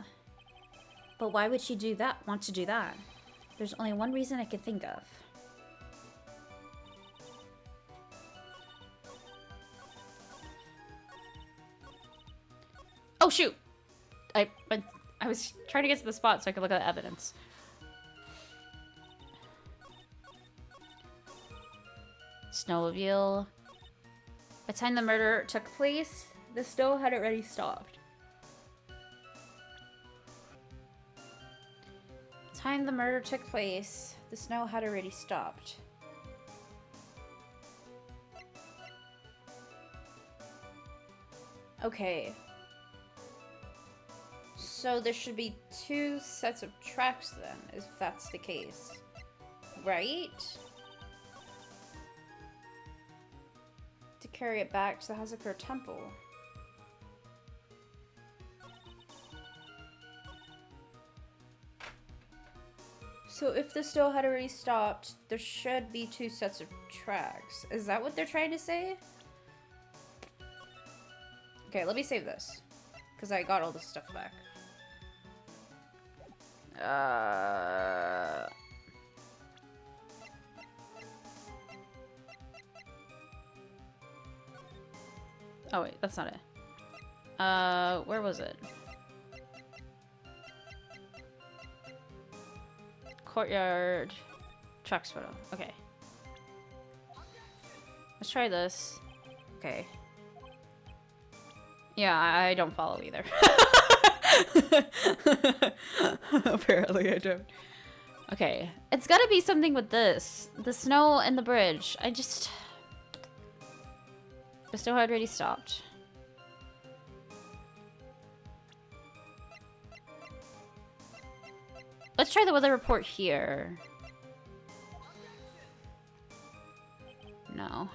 But why would she want to do that? There's only one reason I can think of. Oh shoot! I was trying to get to the spot so I could look at the evidence. Snowmobile. By the time the murder took place, the snow had already stopped. By the time the murder took place, the snow had already stopped. Okay. So there should be 2 sets of tracks then, if that's the case. Right? To carry it back to the Hazakura Temple. So if the snow had already stopped, there should be 2 sets of tracks. Is that what they're trying to say? Okay, let me save this. Because I got all this stuff back. Oh wait, that's not it. Where was it? Courtyard. Tracks photo. Okay. Let's try this. Okay. Yeah, I don't follow either. Apparently I don't. Okay. It's gotta be something with this. The snow and the bridge. The snow had already stopped. Let's try the weather report here. No.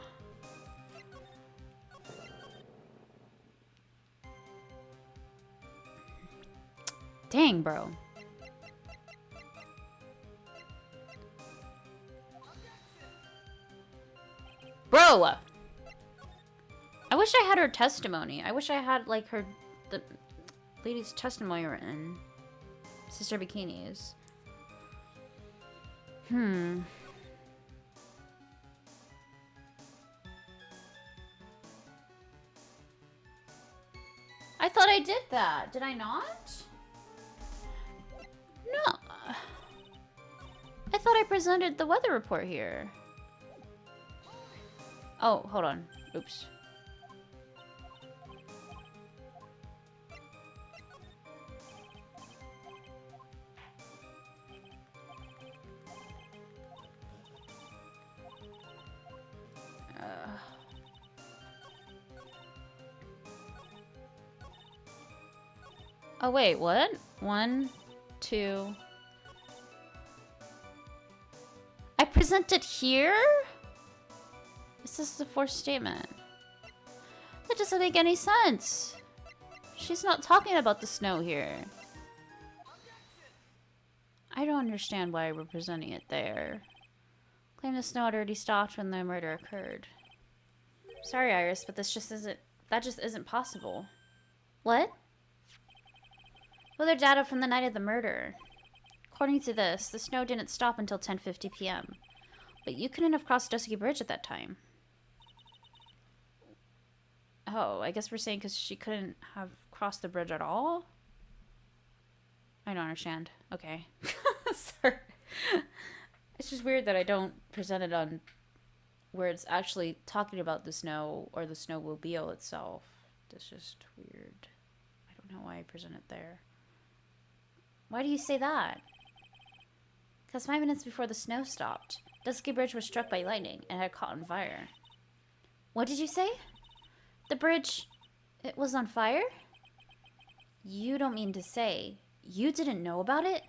Dang, bro. Bro! I wish I had her testimony. I wish I had, like, the lady's testimony written. Sister Bikinis. I thought I did that. Did I not? No. I thought I presented the weather report here. Oh, hold on. Oops. Oh, wait, what? 1, 2... I presented here? Is this the fourth statement? That doesn't make any sense. She's not talking about the snow here. I don't understand why we're presenting it there. Claim the snow had already stopped when the murder occurred. Sorry, Iris, but that just isn't possible. What? Weather data from the night of the murder. According to this, the snow didn't stop until 10:50 p.m. But you couldn't have crossed Dusky Bridge at that time. Oh, I guess we're saying because she couldn't have crossed the bridge at all? I don't understand. Okay. Sorry. It's just weird that I don't present it on where it's actually talking about the snow or the snowmobile itself. That's just weird. I don't know why I present it there. Why do you say that? Because 5 minutes before the snow stopped, Dusky Bridge was struck by lightning and had caught on fire. What did you say? The bridge... it was on fire? You don't mean to say you didn't know about it?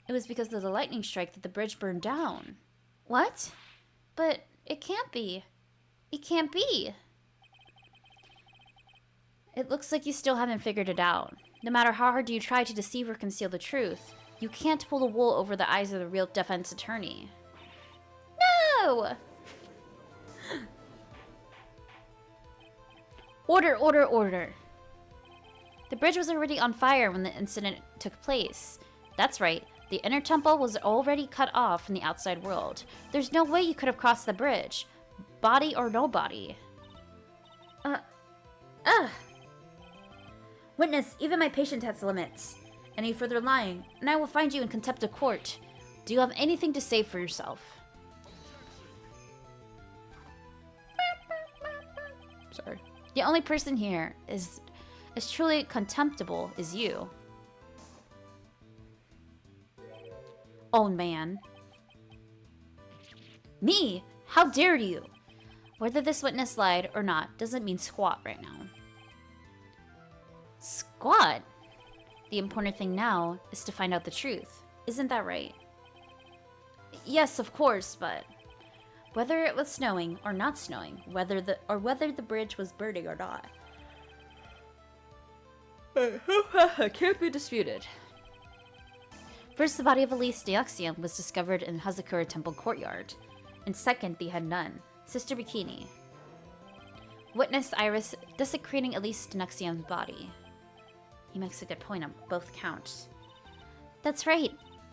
It was because of the lightning strike that the bridge burned down. What? But it can't be. It can't be. It looks like you still haven't figured it out. No matter how hard you try to deceive or conceal the truth, you can't pull the wool over the eyes of the real defense attorney. No! Order, order, order. The bridge was already on fire when the incident took place. That's right. The inner temple was already cut off from the outside world. There's no way you could have crossed the bridge. Body or no body. Witness, even my patience has limits. Any further lying, and I will find you in contempt of court. Do you have anything to say for yourself? Sorry. The only person here is truly contemptible is you. Oh man. Me? How dare you? Whether this witness lied or not doesn't mean squat right now. Squat? The important thing now is to find out the truth. Isn't that right? Yes, of course, but whether it was snowing or not snowing, whether the bridge was burning or not, can't be disputed. First, the body of Elise Deoxium was discovered in Hazakura Temple courtyard, and second, the head nun, Sister Bikini, witnessed Iris desecrating Elise Deoxium's body. He makes a good point on both counts. That's right.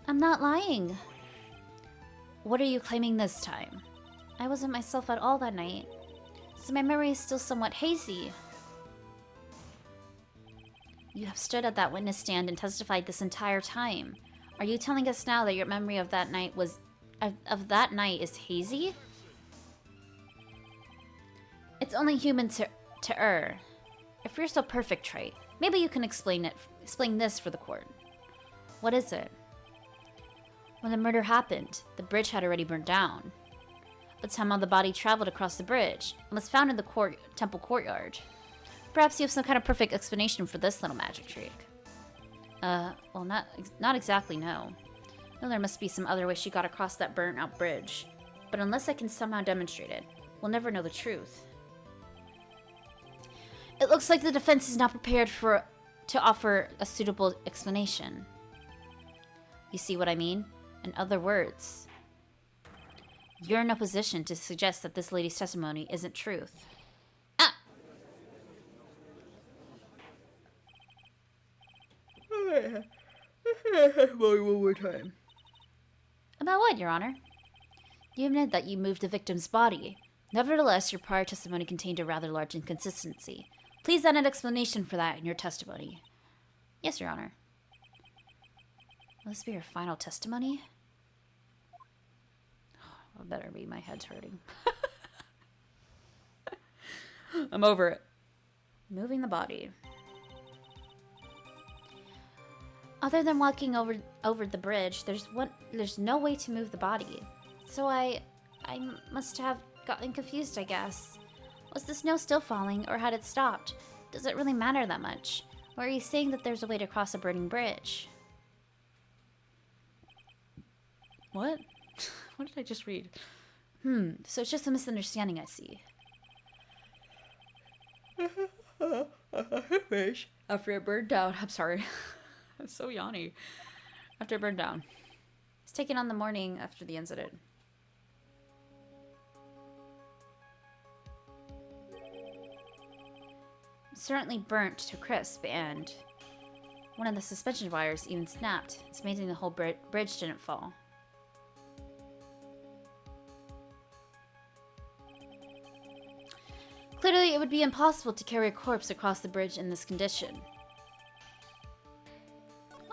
I'm not lying. What are you claiming this time? I wasn't myself at all that night, so my memory is still somewhat hazy. You have stood at that witness stand and testified this entire time. Are you telling us now that your memory of that night is hazy? It's only human to err. If you're so perfect, Wright, maybe you can explain this for the court. What is it? When the murder happened, the bridge had already burned down. But somehow the body traveled across the bridge and was found in the temple courtyard. Perhaps you have some kind of perfect explanation for this little magic trick. Well, not exactly, no. No, there must be some other way she got across that burnt-out bridge. But unless I can somehow demonstrate it, we'll never know the truth. It looks like the defense is not prepared to to offer a suitable explanation. You see what I mean? In other words, you're in a position to suggest that this lady's testimony isn't truth. Ah! One more time. About what, Your Honor? You admit that you moved the victim's body. Nevertheless, your prior testimony contained a rather large inconsistency. Please add an explanation for that in your testimony. Yes, Your Honor. Will this be your final testimony? Oh, better be. My head's hurting. I'm over it. Moving the body. Other than walking over the bridge, there's no way to move the body. So I must have gotten confused, I guess. Was the snow still falling, or had it stopped? Does it really matter that much? Or are you saying that there's a way to cross a burning bridge? What? What did I just read? So it's just a misunderstanding, I see. Fish. After it burned down, I'm sorry. I'm so yawny. After it burned down. It's taken on the morning after the incident. It certainly burnt to crisp, and one of the suspension wires even snapped. It's amazing the whole bridge didn't fall. Clearly, it would be impossible to carry a corpse across the bridge in this condition.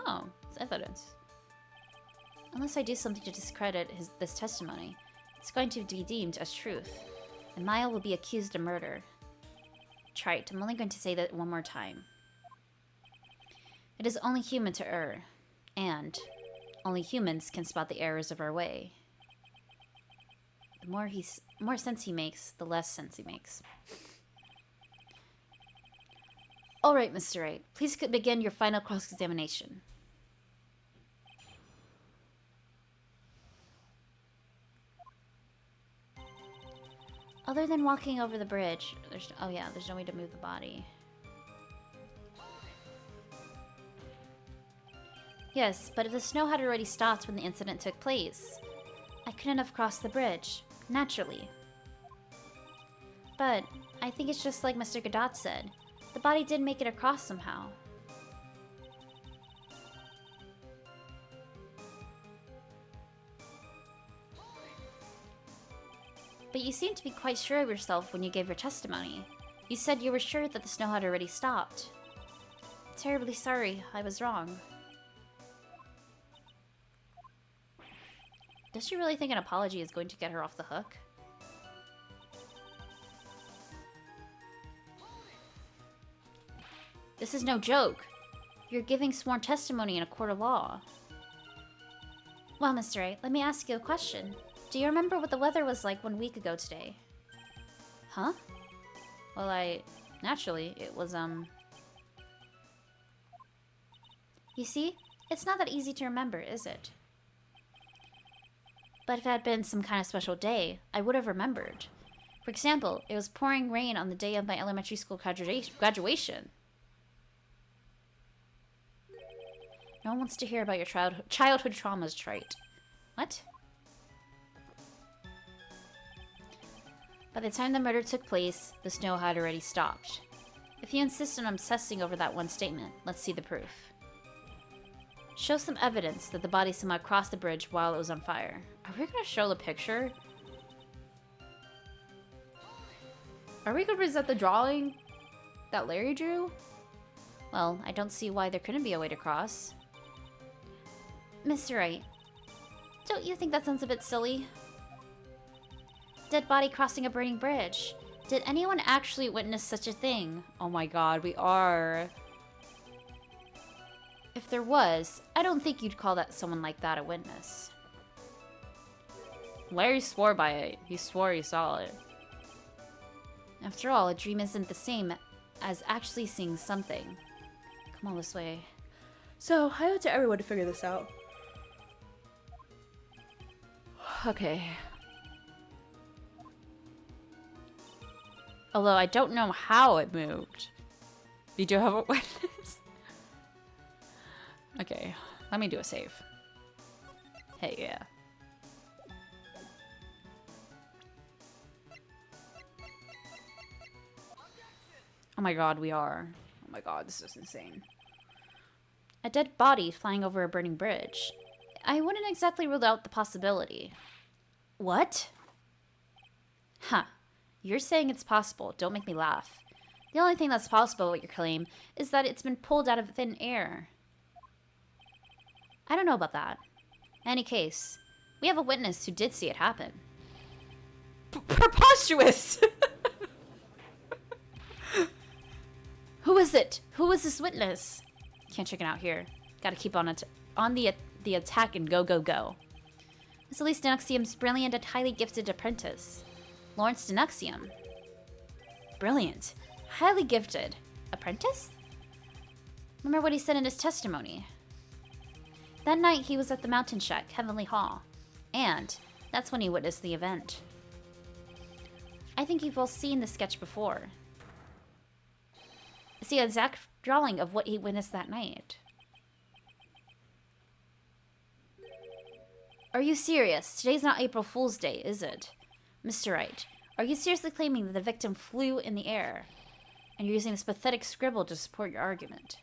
Oh, it's evidence. Unless I do something to discredit this testimony, it's going to be deemed as truth, and Maya will be accused of murder. Trite, I'm only going to say that one more time. It is only human to err, and only humans can spot the errors of our way. The more sense he makes, the less sense he makes. All right, Mr. Wright, please begin your final cross-examination. Other than walking over the bridge, there's no way to move the body. Yes, but if the snow had already stopped when the incident took place, I couldn't have crossed the bridge, naturally. But I think it's just like Mr. Godot said. The body did make it across somehow. But you seemed to be quite sure of yourself when you gave your testimony. You said you were sure that the snow had already stopped. Terribly sorry, I was wrong. Does she really think an apology is going to get her off the hook? This is no joke. You're giving sworn testimony in a court of law. Well, Mr. Wright, let me ask you a question. Do you remember what the weather was like 1 week ago today? Huh? Well, naturally, it was, You see, it's not that easy to remember, is it? But if it had been some kind of special day, I would have remembered. For example, it was pouring rain on the day of my elementary school graduation. No one wants to hear about your childhood traumas, Trite. What? By the time the murder took place, the snow had already stopped. If you insist on obsessing over that one statement, let's see the proof. Show some evidence that the body somehow crossed the bridge while it was on fire. Are we gonna show the picture? Are we gonna present the drawing that Larry drew? Well, I don't see why there couldn't be a way to cross. Mr. Wright, don't you think that sounds a bit silly? Dead body crossing a burning bridge. Did anyone actually witness such a thing? Oh my god, we are. If there was, I don't think you'd call someone like that a witness. Larry swore by it. He swore he saw it. After all, a dream isn't the same as actually seeing something. Come on this way. So, I owe it to everyone to figure this out. Okay. Although I don't know how it moved. You do have a witness? Okay, let me do a save. Hey, yeah. Oh my god, we are. Oh my god, this is insane. A dead body flying over a burning bridge. I wouldn't exactly rule out the possibility. What? Huh. You're saying it's possible. Don't make me laugh. The only thing that's possible with your claim is that it's been pulled out of thin air. I don't know about that. In any case, we have a witness who did see it happen. Preposterous! Who is it? Who is this witness? Can't chicken out here. Gotta keep on the attack and go, go, go. Miss Elise Denuxium's brilliant and highly gifted apprentice. Lawrence Denuxium. Brilliant. Highly gifted. Apprentice? Remember what he said in his testimony. That night he was at the Mountain Shack, Heavenly Hall. And that's when he witnessed the event. I think you've all seen the sketch before. It's the exact drawing of what he witnessed that night. Are you serious? Today's not April Fool's Day, is it? Mr. Wright, are you seriously claiming that the victim flew in the air? And you're using this pathetic scribble to support your argument?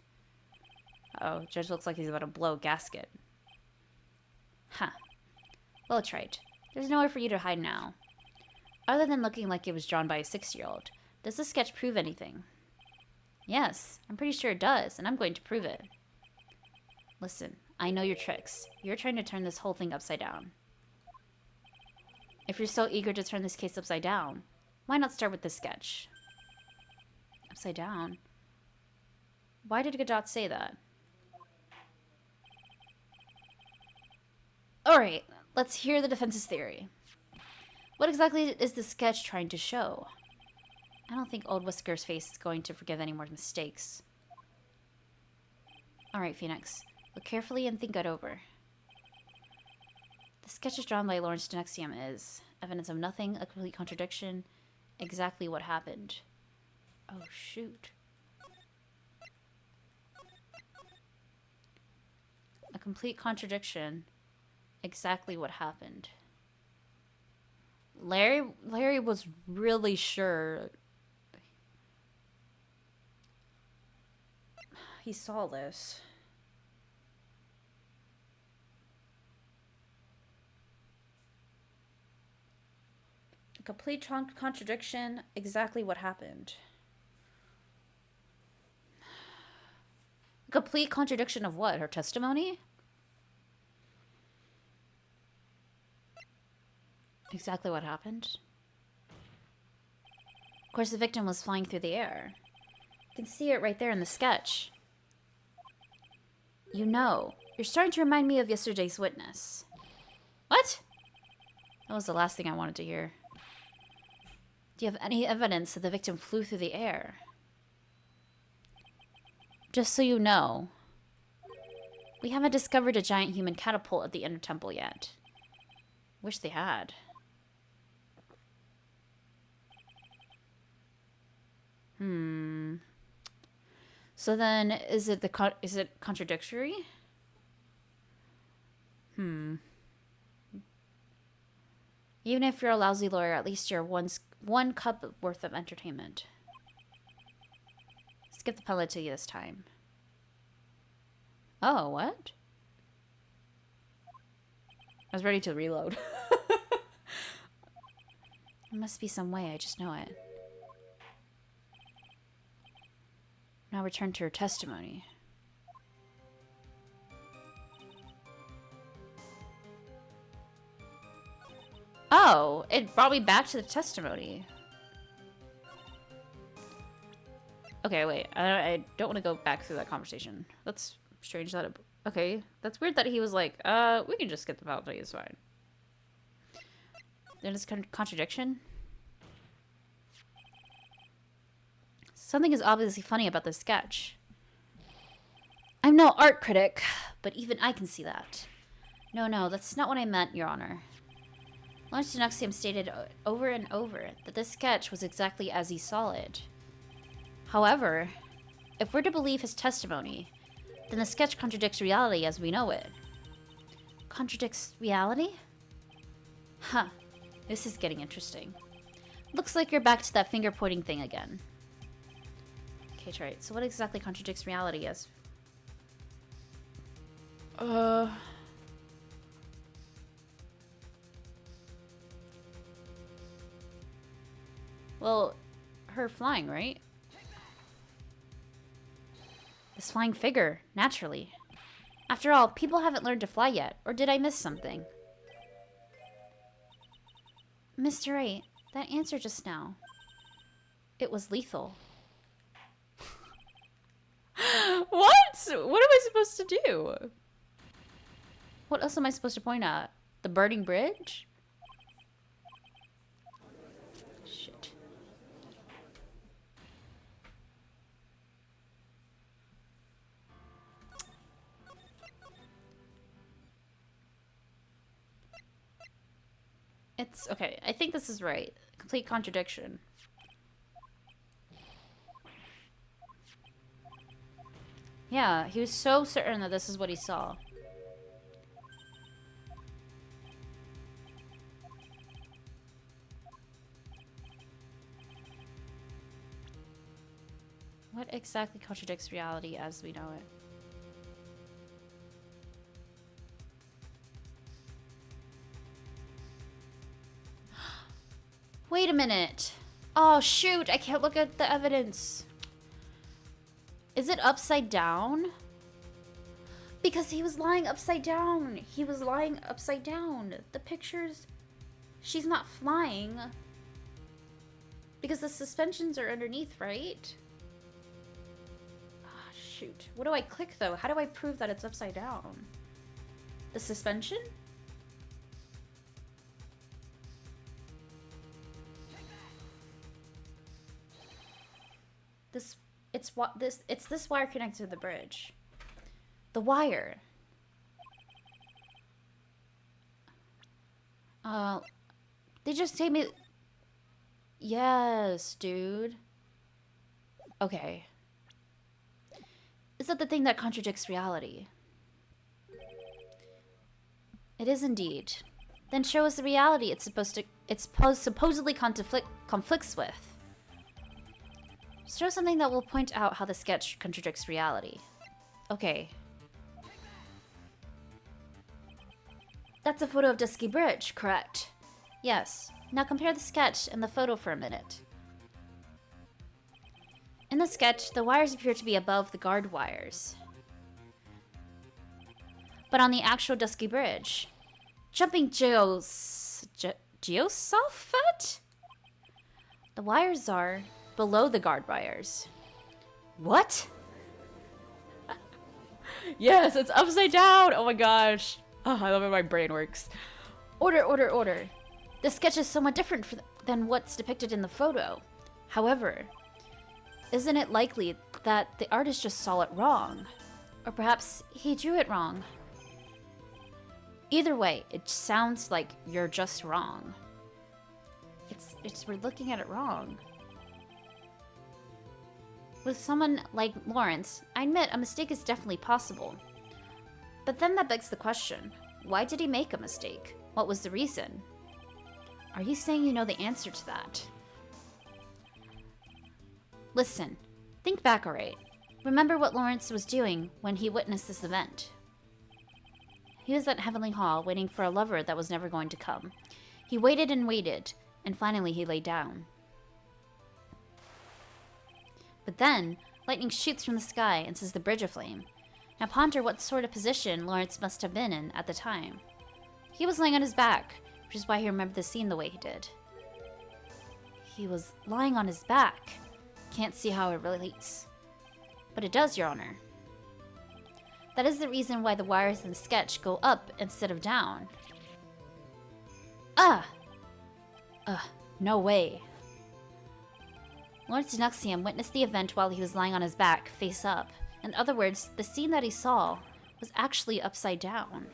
Uh-oh, Judge looks like he's about to blow a gasket. Huh. Well, it's right. There's nowhere for you to hide now. Other than looking like it was drawn by a 6-year-old, does this sketch prove anything? Yes, I'm pretty sure it does, and I'm going to prove it. Listen, I know your tricks. You're trying to turn this whole thing upside down. If you're so eager to turn this case upside down, why not start with this sketch? Upside down? Why did Godot say that? Alright, let's hear the defense's theory. What exactly is the sketch trying to show? I don't think Old Whisker's face is going to forgive any more mistakes. Alright, Phoenix. Look carefully and think it over. The sketches drawn by Lawrence Denuxium is evidence of nothing, a complete contradiction, exactly what happened. Oh, shoot. A complete contradiction, exactly what happened. Larry was really sure he saw this. A complete contradiction, exactly what happened. A complete contradiction of what? Her testimony? Exactly what happened? Of course, the victim was flying through the air. You can see it right there in the sketch. You know, you're starting to remind me of yesterday's witness. What? That was the last thing I wanted to hear. Do you have any evidence that the victim flew through the air? Just so you know, we haven't discovered a giant human catapult at the Inner Temple yet. Wish they had. So then, is it contradictory? Even if you're a lousy lawyer, at least you're one cup worth of entertainment. Skip the penalty this time. Oh, what? I was ready to reload. There must be some way, I just know it. Now return to her testimony. Oh, it brought me back to the testimony. Okay, wait. I don't want to go back through that conversation. That's strange that it... Okay, that's weird that he was like, we can just skip the penalty, it's fine. Then it's contradiction? Something is obviously funny about this sketch. I'm no art critic, but even I can see that. No, that's not what I meant, Your Honor. Lawrence Denuxium stated over and over that this sketch was exactly as he saw it. However, if we're to believe his testimony, then the sketch contradicts reality as we know it. Contradicts reality? Huh. This is getting interesting. Looks like you're back to that finger-pointing thing again. Okay, right. So what exactly contradicts reality as... Well, her flying, right? This flying figure, naturally. After all, people haven't learned to fly yet, or did I miss something? Mr. Wright, that answer just now. It was lethal. What? What am I supposed to do? What else am I supposed to point at? The burning bridge? Shit. It's okay. I think this is right. Complete contradiction. Yeah, he was so certain that this is what he saw. What exactly contradicts reality as we know it? Wait a minute. Oh, shoot. I can't look at the evidence. Is it upside down? Because he was lying upside down. He was lying upside down. The pictures... She's not flying. Because the suspensions are underneath, right? Ah, shoot. What do I click, though? How do I prove that it's upside down? The suspension? It's this wire connected to the bridge. The wire. They just take me. Yes, dude. Okay. Is that the thing that contradicts reality? It is indeed. Then show us the reality supposedly conflicts with. Show something that will point out how the sketch contradicts reality. Okay. That's a photo of Dusky Bridge, correct? Yes. Now compare the sketch and the photo for a minute. In the sketch, the wires appear to be above the guard wires. But on the actual Dusky Bridge, jumping Geosulfate? The wires are below the guard wires. What? Yes, it's upside down! Oh my gosh. Oh, I love how my brain works. Order, order, order. The sketch is somewhat different than what's depicted in the photo. However, isn't it likely that the artist just saw it wrong? Or perhaps he drew it wrong? Either way, it sounds like you're just wrong. We're looking at it wrong. With someone like Lawrence, I admit a mistake is definitely possible. But then that begs the question, why did he make a mistake? What was the reason? Are you saying you know the answer to that? Listen, think back, alright. Remember what Lawrence was doing when he witnessed this event. He was at Heavenly Hall waiting for a lover that was never going to come. He waited, and finally he lay down. But then, lightning shoots from the sky and sets the bridge aflame. Now ponder what sort of position Lawrence must have been in at the time. He was laying on his back, which is why he remembered the scene the way he did. He was lying on his back. Can't see how it relates. But it does, Your Honor. That is the reason why the wires in the sketch go up instead of down. No way. Lawrence Denuxium witnessed the event while he was lying on his back, face up. In other words, the scene that he saw was actually upside down.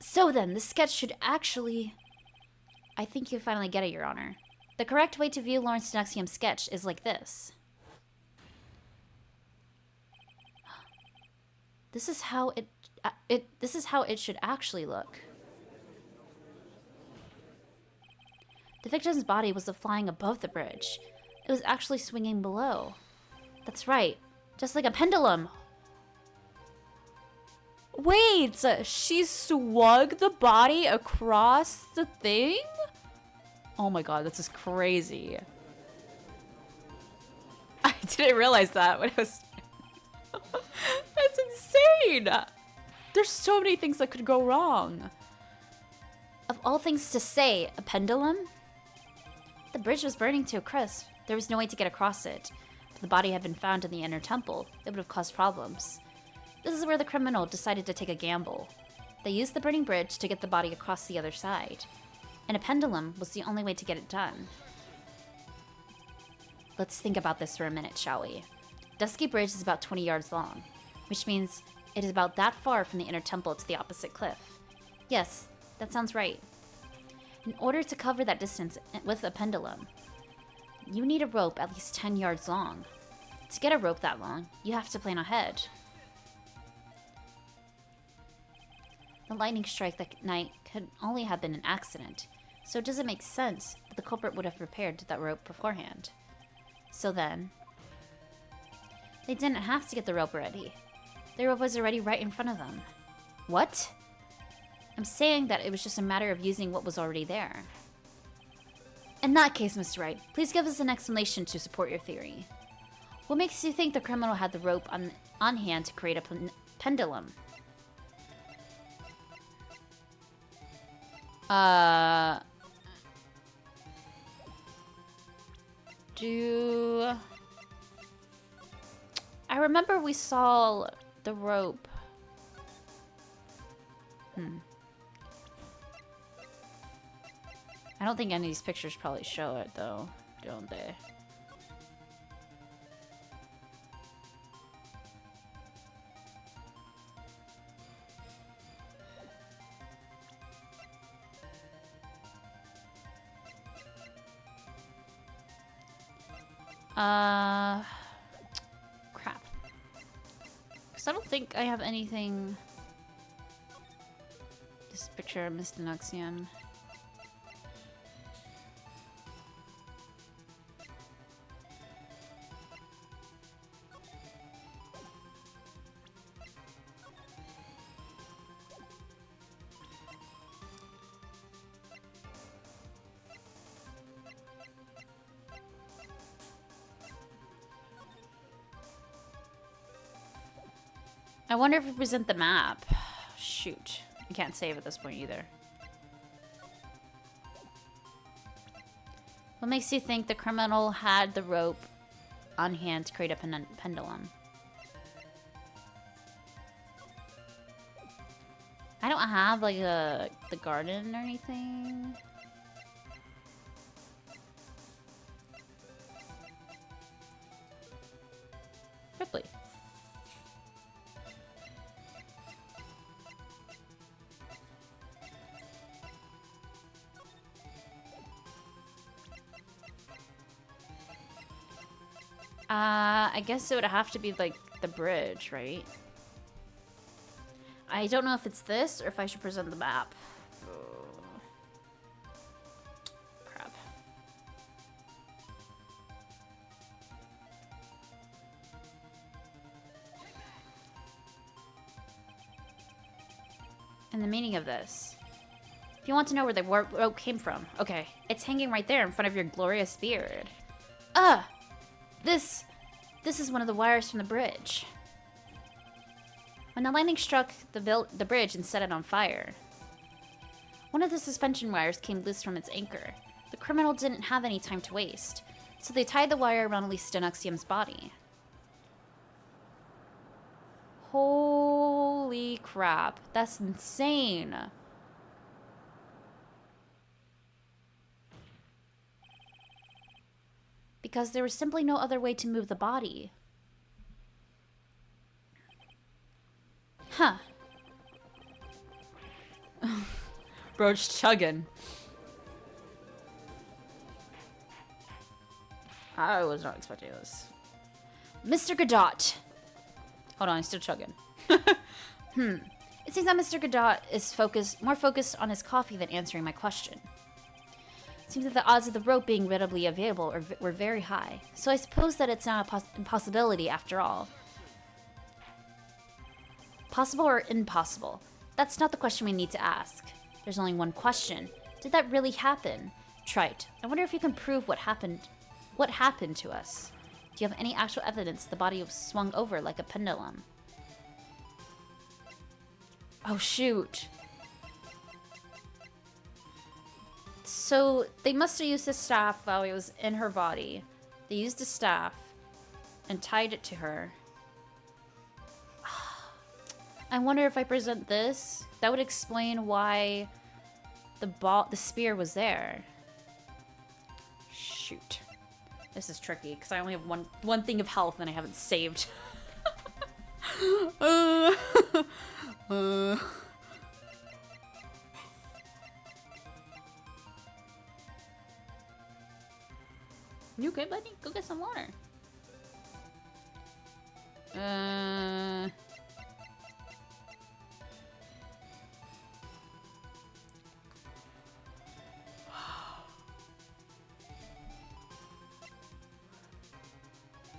So then, the sketch should actually... I think you finally get it, Your Honor. The correct way to view Lawrence Denuxium's sketch is like this. This is how it should actually look. The victim's body was flying above the bridge. It was actually swinging below. That's right, just like a pendulum. Wait, she swung the body across the thing? Oh my god, this is crazy. I didn't realize that when it was... That's insane! There's so many things that could go wrong. Of all things to say, a pendulum? The bridge was burning to a crisp. There was no way to get across it. If the body had been found in the inner temple, it would have caused problems. This is where the criminal decided to take a gamble. They used the burning bridge to get the body across the other side. And a pendulum was the only way to get it done. Let's think about this for a minute, shall we? Dusky Bridge is about 20 yards long, which means it is about that far from the inner temple to the opposite cliff. Yes, that sounds right. In order to cover that distance with a pendulum, you need a rope at least 10 yards long. To get a rope that long, you have to plan ahead. The lightning strike that night could only have been an accident, so it doesn't make sense that the culprit would have prepared that rope beforehand. So then, they didn't have to get the rope ready. The rope was already right in front of them. What? I'm saying that it was just a matter of using what was already there. In that case, Mr. Wright, please give us an explanation to support your theory. What makes you think the criminal had the rope on hand to create a pendulum? I remember we saw the rope. I don't think any of these pictures probably show it though, don't they? Crap. Because I don't think I have anything. This picture of Mr. Noxian. I wonder if we present the map. Shoot. I can't save at this point either. What makes you think the criminal had the rope on hand to create a pendulum? I don't have like the garden or anything. Ripley. I guess it would have to be like the bridge, right? I don't know if it's this or if I should present the map. Oh. Crap. And the meaning of this. If you want to know where the rope came from, okay, it's hanging right there in front of your glorious beard. This is one of the wires from the bridge. When the lightning struck the bridge and set it on fire, one of the suspension wires came loose from its anchor. The criminal didn't have any time to waste, so they tied the wire around Elise Denuxium's body. Holy crap, that's insane. Because there was simply no other way to move the body. Huh. Bro's chugging. I was not expecting this. Mr. Godot. Hold on, I'm still chugging. It seems that Mr. Godot is more focused on his coffee than answering my question. It seems that the odds of the rope being readily available were very high, so I suppose that it's not an impossibility after all. Possible or impossible? That's not the question we need to ask. There's only one question. Did that really happen? Trite, I wonder if you can prove what happened to us. Do you have any actual evidence the body was swung over like a pendulum? Oh, shoot. So, they must have used the staff while it was in her body. They used the staff and tied it to her. I wonder if I present this, that would explain why the spear was there. Shoot. This is tricky, because I only have one thing of health and I haven't saved. You okay, buddy? Go get some water.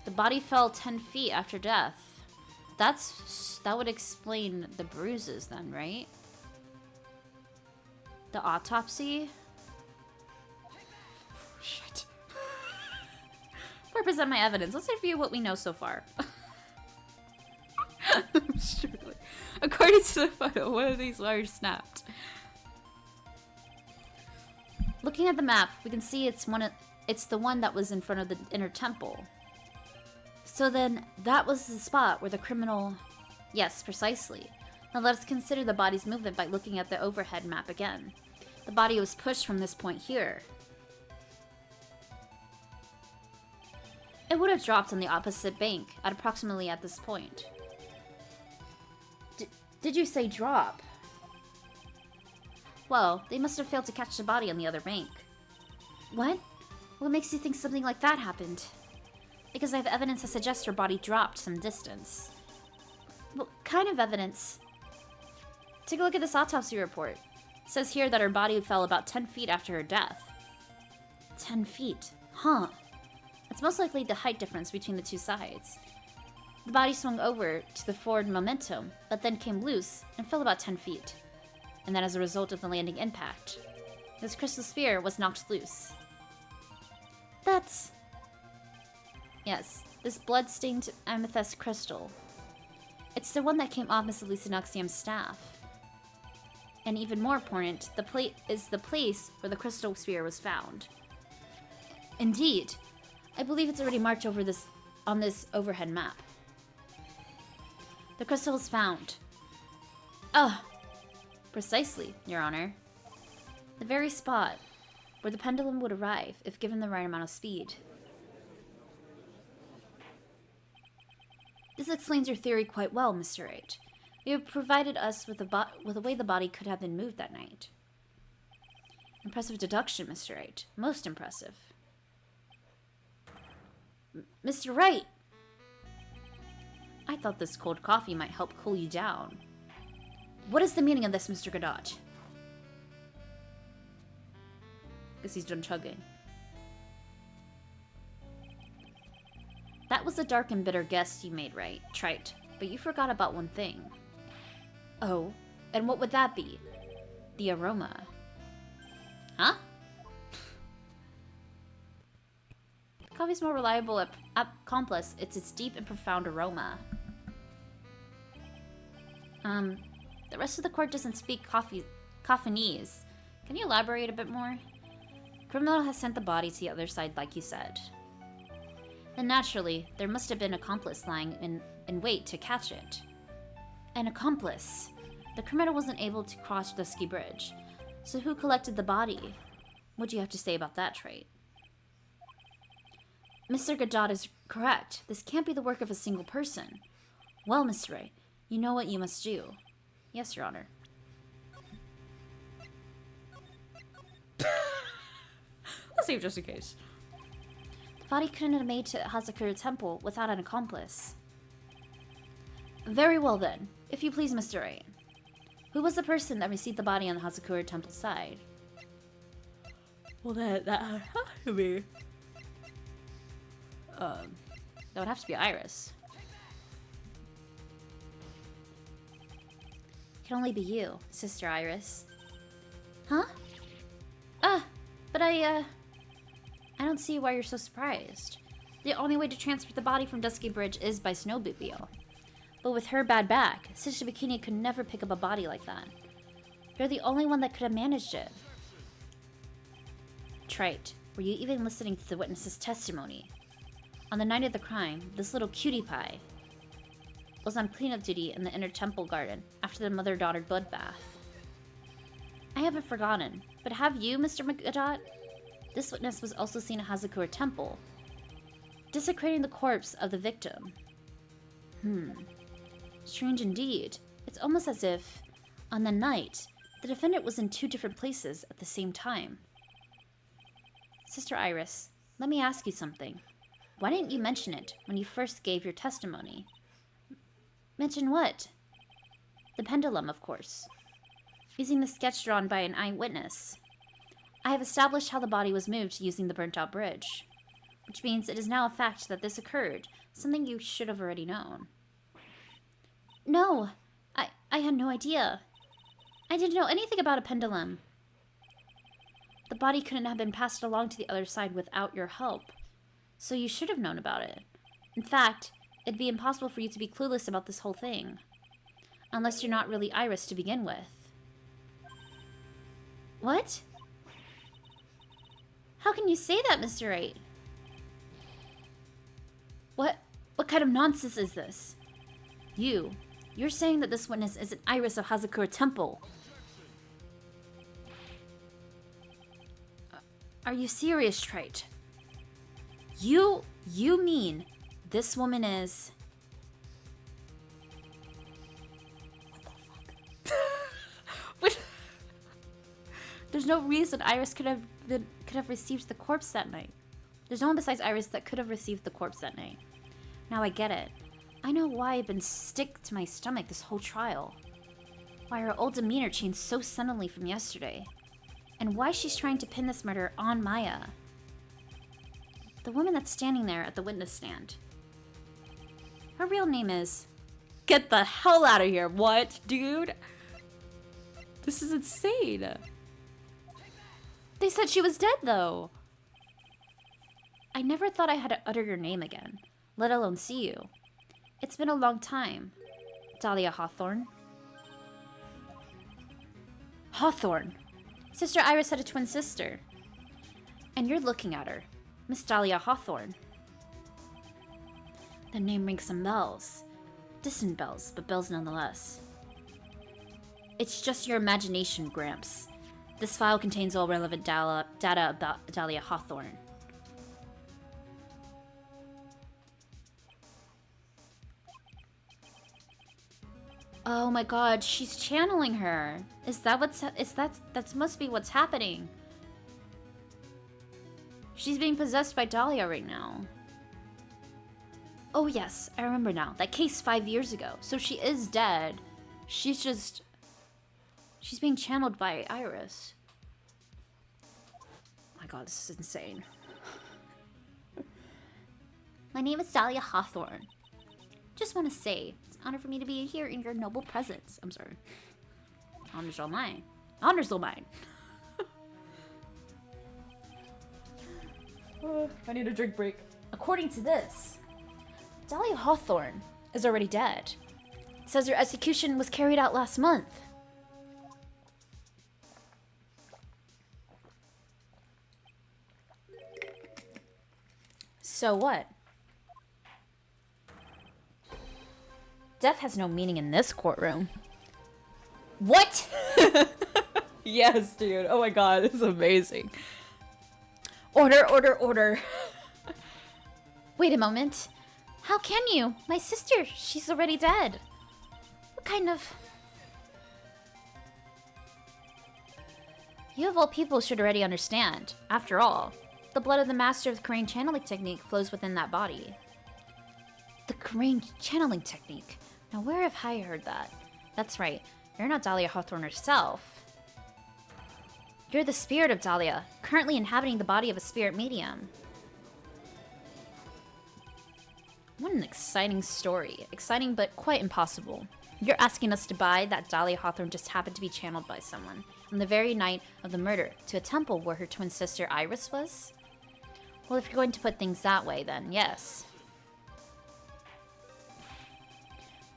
The body fell 10 feet after death. That would explain the bruises then, right? The autopsy? Shit. Before I present my evidence, let's review what we know so far. I'm struggling. According to the photo, one of these wires snapped. Looking at the map, we can see it's the one that was in front of the inner temple. So then, that was the spot where the criminal... Yes, precisely. Now let us consider the body's movement by looking at the overhead map again. The body was pushed from this point here. It would have dropped on the opposite bank, at approximately at this point. Did you say drop? Well, they must have failed to catch the body on the other bank. What? What makes you think something like that happened? Because I have evidence that suggests her body dropped some distance. What kind of evidence? Take a look at this autopsy report. It says here that her body fell about 10 feet after her death. 10 feet? Huh. That's most likely the height difference between the two sides. The body swung over to the forward momentum, but then came loose and fell about 10 feet. And then as a result of the landing impact, this crystal sphere was knocked loose. That's... Yes, this blood-stained amethyst crystal. It's the one that came off Miss Elisa Noxium's staff. And even more important, the plate is the place where the crystal sphere was found. Indeed, I believe it's already marked over on this overhead map. The crystal was found. Oh, precisely, Your Honor. The very spot where the pendulum would arrive if given the right amount of speed. This explains your theory quite well, Mr. Wright. You have provided us with a way the body could have been moved that night. Impressive deduction, Mr. Wright. Most impressive. Mr. Wright! I thought this cold coffee might help cool you down. What is the meaning of this, Mr. Godot? Guess he's done chugging. That was a dark and bitter guess you made, right, Trite, but you forgot about one thing. Oh, and what would that be? The aroma. Huh? Coffee's more reliable accomplice. It's its deep and profound aroma. The rest of the court doesn't speak Coffinese. Can you elaborate a bit more? Criminal has sent the body to the other side, like you said. Then naturally, there must have been an accomplice lying in wait to catch it. An accomplice? The criminal wasn't able to cross the ski bridge. So who collected the body? What do you have to say about that trait? Mr. Godot is correct. This can't be the work of a single person. Well, Mr. Ray, you know what you must do. Yes, Your Honor. I'll save just in case. The body couldn't have made to Hazakura Temple without an accomplice. Very well then. If you please, Mr. Wright. Who was the person that received the body on the Hazakura temple side? Well, that had to be. That would have to be Iris. It can only be you, Sister Iris. Huh? But I don't see why you're so surprised. The only way to transfer the body from Dusky Bridge is by snowmobile. But with her bad back, Sister Bikini could never pick up a body like that. You're the only one that could have managed it. Trite, were you even listening to the witness's testimony? On the night of the crime, this little cutie pie was on cleanup duty in the inner temple garden after the mother-daughter bloodbath. I haven't forgotten, but have you, Mr. McAdot? This witness was also seen at Hazakura Temple, desecrating the corpse of the victim. Strange indeed. It's almost as if, on the night, the defendant was in two different places at the same time. Sister Iris, let me ask you something. Why didn't you mention it when you first gave your testimony? Mention what? The pendulum, of course. Using the sketch drawn by an eyewitness. I have established how the body was moved using the burnt-out bridge, which means it is now a fact that this occurred, something you should have already known. No, I had no idea. I didn't know anything about a pendulum. The body couldn't have been passed along to the other side without your help, so you should have known about it. In fact, it'd be impossible for you to be clueless about this whole thing, unless you're not really Iris to begin with. What? How can you say that, Mr. Wright? What kind of nonsense is this? You're saying that this witness is an Iris of Hazakura Temple. Are you serious, Trite? You mean this woman is... What the fuck? There's no reason Iris could have received the corpse that night. There's no one besides Iris that could have received the corpse that night. Now I get it. I know why I've been sick to my stomach this whole trial. Why her old demeanor changed so suddenly from yesterday. And why she's trying to pin this murder on Maya. The woman that's standing there at the witness stand. Her real name is... Get the hell out of here. What, dude? This is insane. They said she was dead, though. I never thought I had to utter your name again, let alone see you. It's been a long time. Dahlia Hawthorne. Hawthorne. Sister Iris had a twin sister. And you're looking at her. Miss Dahlia Hawthorne. The name rings some bells. Distant bells, but bells nonetheless. It's just your imagination, Gramps. This file contains all relevant data about Dahlia Hawthorne. Oh my god, she's channeling her. That must be what's happening. She's being possessed by Dahlia right now. Oh yes, I remember now. That case 5 years ago. So she is dead. She's being channeled by Iris. Oh my god, this is insane. My name is Dahlia Hawthorne. Just want to say, it's an honor for me to be here in your noble presence. I'm sorry. Honor's all mine. Honor's all mine. I need a drink break. According to this, Dahlia Hawthorne is already dead. It says her execution was carried out last month. So what? Death has no meaning in this courtroom. What? Yes, dude. Oh my god, this is amazing. Order, order, order. Wait a moment. How can you? My sister, she's already dead. What kind of... You of all people should already understand. After all, the blood of the master of the Korean channeling technique flows within that body. The Korean channeling technique. Now where have I heard that? That's right. You're not Dahlia Hawthorne herself. You're the spirit of Dahlia, currently inhabiting the body of a spirit medium. What an exciting story. Exciting but quite impossible. You're asking us to buy that Dahlia Hawthorne just happened to be channeled by someone on the very night of the murder to a temple where her twin sister Iris was? Well, if you're going to put things that way, then yes.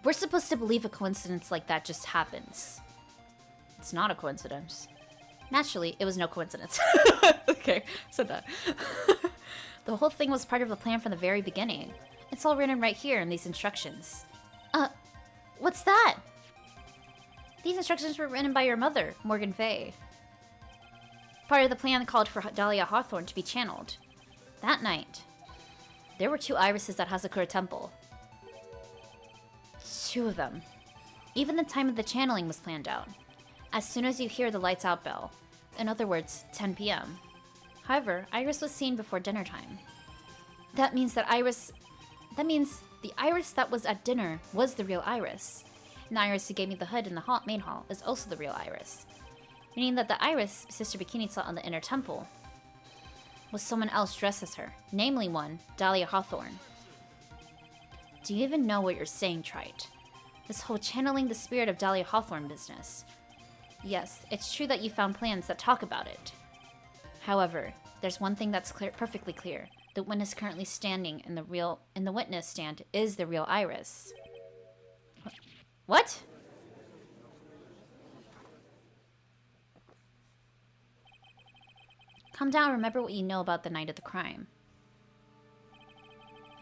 We're supposed to believe a coincidence like that just happens. It's not a coincidence. Naturally, it was no coincidence. Okay, said that. The whole thing was part of a plan from the very beginning. It's all written right here in these instructions. What's that? These instructions were written by your mother, Morgan Fay. Part of the plan called for Dahlia Hawthorne to be channeled. That night, there were 2 irises at Hazakura Temple. 2 of them. Even the time of the channeling was planned out. As soon as you hear the lights out bell. In other words, 10 p.m. However, Iris was seen before dinner time. That means the Iris that was at dinner was the real Iris. And the Iris who gave me the hood in the main hall is also the real Iris. Meaning that the Iris Sister Bikini saw on the inner temple was someone else dressed as her. Namely one, Dahlia Hawthorne. Do you even know what you're saying, Trite? This whole channeling the spirit of Dahlia Hawthorne business. Yes, it's true that you found plans that talk about it. However, there's one thing that's perfectly clear. The witness currently standing in the witness stand is the real Iris. What? Calm down, remember what you know about the night of the crime.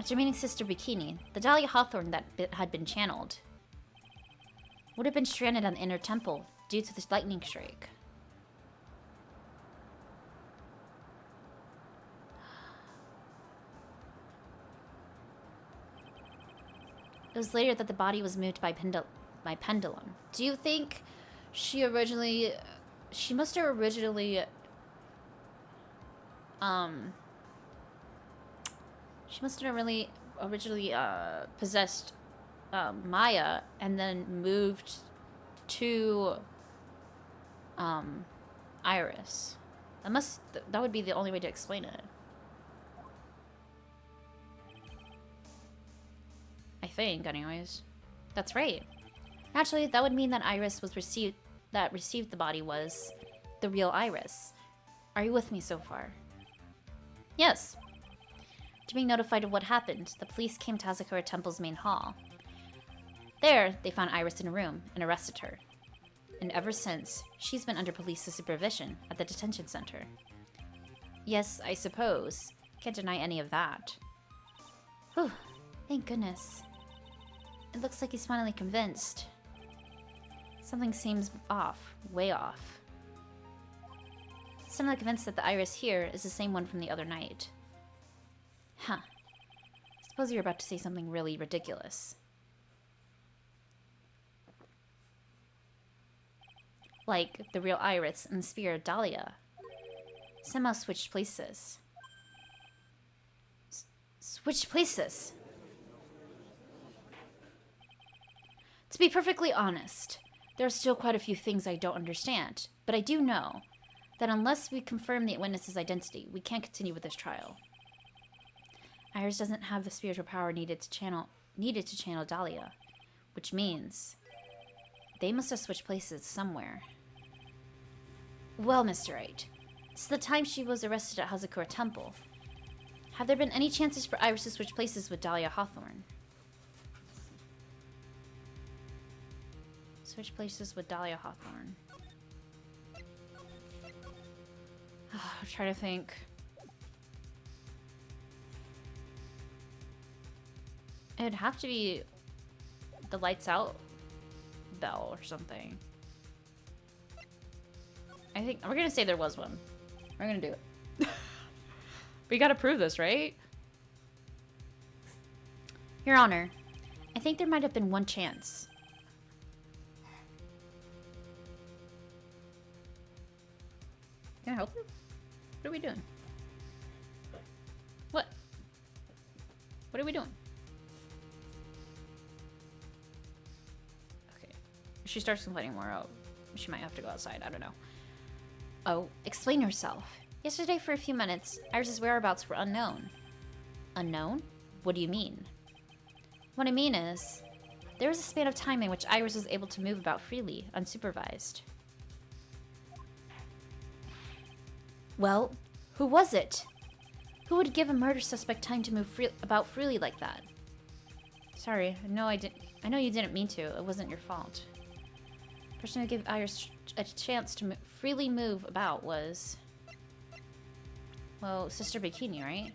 After meeting Sister Bikini, the Dahlia Hawthorne that had been channeled would have been stranded on the inner temple due to this lightning strike. It was later that the body was moved by pendulum. Do you think she must have originally possessed Maya and then moved to Iris. That would be the only way to explain it. I think, anyways. That's right. Naturally, that would mean that Iris received the body was the real Iris. Are you with me so far? Yes. To being notified of what happened, the police came to Hazakura Temple's main hall. There, they found Iris in a room and arrested her. And ever since, she's been under police supervision at the detention center. Yes, I suppose. Can't deny any of that. Whew, thank goodness. It looks like he's finally convinced. Something seems off, way off. Suddenly convinced that the Iris here is the same one from the other night. Huh. Suppose you're about to say something really ridiculous. Like the real Iris and the spirit of Dahlia. Somehow switched places. Switched places? To be perfectly honest, there are still quite a few things I don't understand, but I do know that unless we confirm the witness's identity, we can't continue with this trial. Iris doesn't have the spiritual power needed to channel Dahlia, which means they must have switched places somewhere. Well, Mr. Wright, since the time she was arrested at Hazakura Temple, have there been any chances for Iris to switch places with Dahlia Hawthorne? Switch places with Dahlia Hawthorne. I'm trying to think. It'd have to be the lights out bell or something. I think we're gonna say there was one. We're gonna do it. We gotta prove this, right? Your Honor, I think there might have been one chance. Can I help you? What are we doing? What? What are we doing? she starts complaining more, she might have to go outside. I don't know. Oh, explain yourself. Yesterday for a few minutes, Iris's whereabouts were unknown. Unknown? What do you mean? What I mean is, there was a span of time in which Iris was able to move about freely, unsupervised. Well, who was it? Who would give a murder suspect time to move about freely like that? Sorry, no, I know you didn't mean to. It wasn't your fault. The person who gave Iris a chance to freely move about was... well, Sister Bikini, right?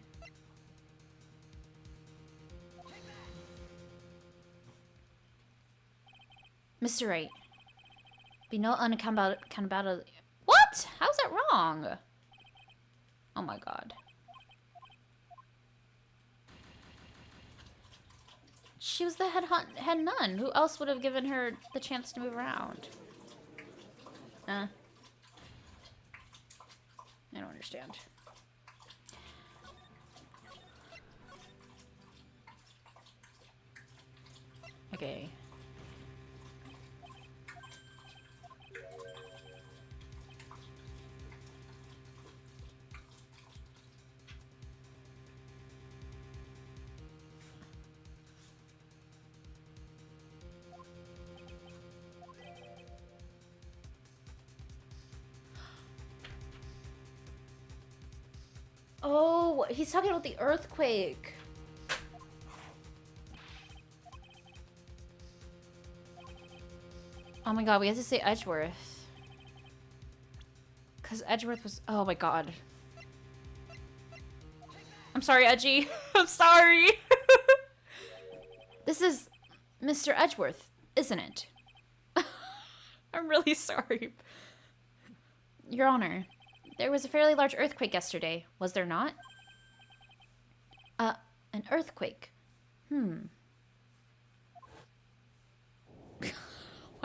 Mr. Wright, be no unaccountability. What? How's that wrong? Oh my god. She was the head nun. Who else would have given her the chance to move around? I don't understand. Okay. Oh, he's talking about the earthquake. Oh my god, we have to say Edgeworth. Because Edgeworth was... oh my god. I'm sorry, Edgy. I'm sorry. This is Mr. Edgeworth, isn't it? I'm really sorry. Your Honor, there was a fairly large earthquake yesterday, was there not? An earthquake. Why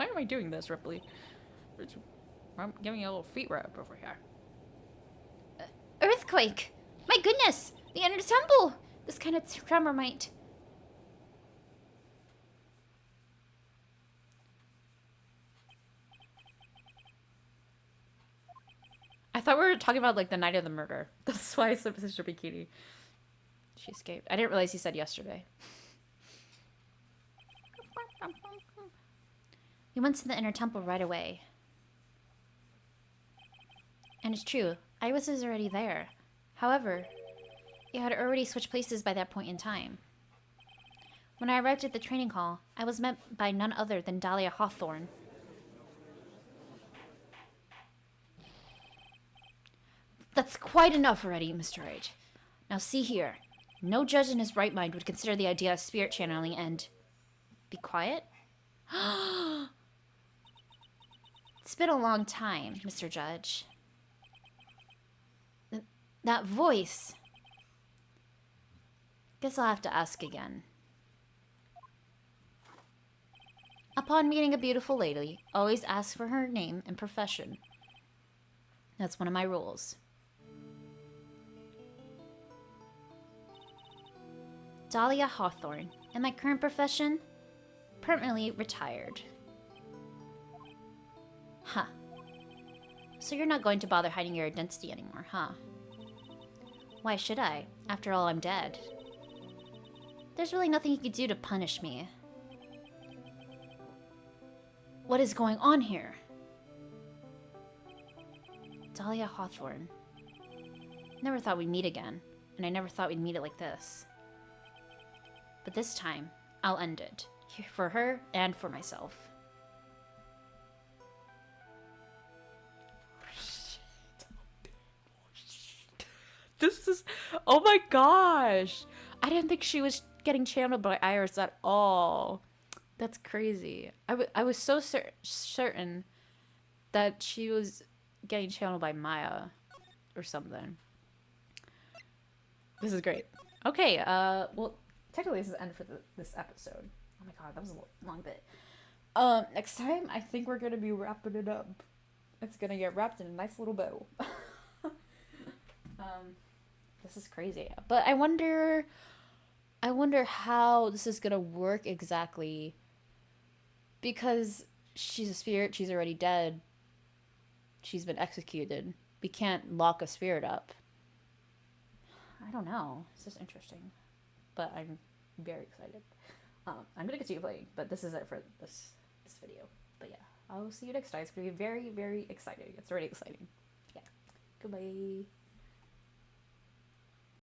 am I doing this, Ripley? I'm giving you a little feet rub over here. Earthquake! My goodness! The inner temple! This kind of tremor might... I thought we were talking about, like, the night of the murder. That's why I said Sister Bikini. She escaped. I didn't realize he said yesterday. We went to the inner temple right away. And it's true, Iris was already there. However, you had already switched places by that point in time. When I arrived at the training hall, I was met by none other than Dahlia Hawthorne. That's quite enough already, Mr. Wright. Now see here. No judge in his right mind would consider the idea of spirit channeling and... Be quiet? It's been a long time, Mr. Judge. That voice... Guess I'll have to ask again. Upon meeting a beautiful lady, always ask for her name and profession. That's one of my rules. Dahlia Hawthorne, and my current profession? Permanently retired. Huh. So you're not going to bother hiding your identity anymore, huh? Why should I? After all, I'm dead. There's really nothing you could do to punish me. What is going on here? Dahlia Hawthorne. Never thought we'd meet again, and I never thought we'd meet it like this. But this time, I'll end it. For her and for myself. This is... oh my gosh! I didn't think she was getting channeled by Iris at all. That's crazy. I was so certain that she was getting channeled by Maya or something. This is great. Okay, well, technically this is the end for this episode. Oh my god, that was a long bit. Next time, I think we're gonna be wrapping it up. It's gonna get wrapped in a nice little bow. This is crazy. But I wonder how this is gonna work exactly. Because she's a spirit. She's already dead. She's been executed. We can't lock a spirit up. I don't know. It's just interesting. But I'm very excited. I'm going to continue playing, but this is it for this video. But yeah, I'll see you next time. It's going to be very, very exciting. It's already exciting. Yeah. Goodbye.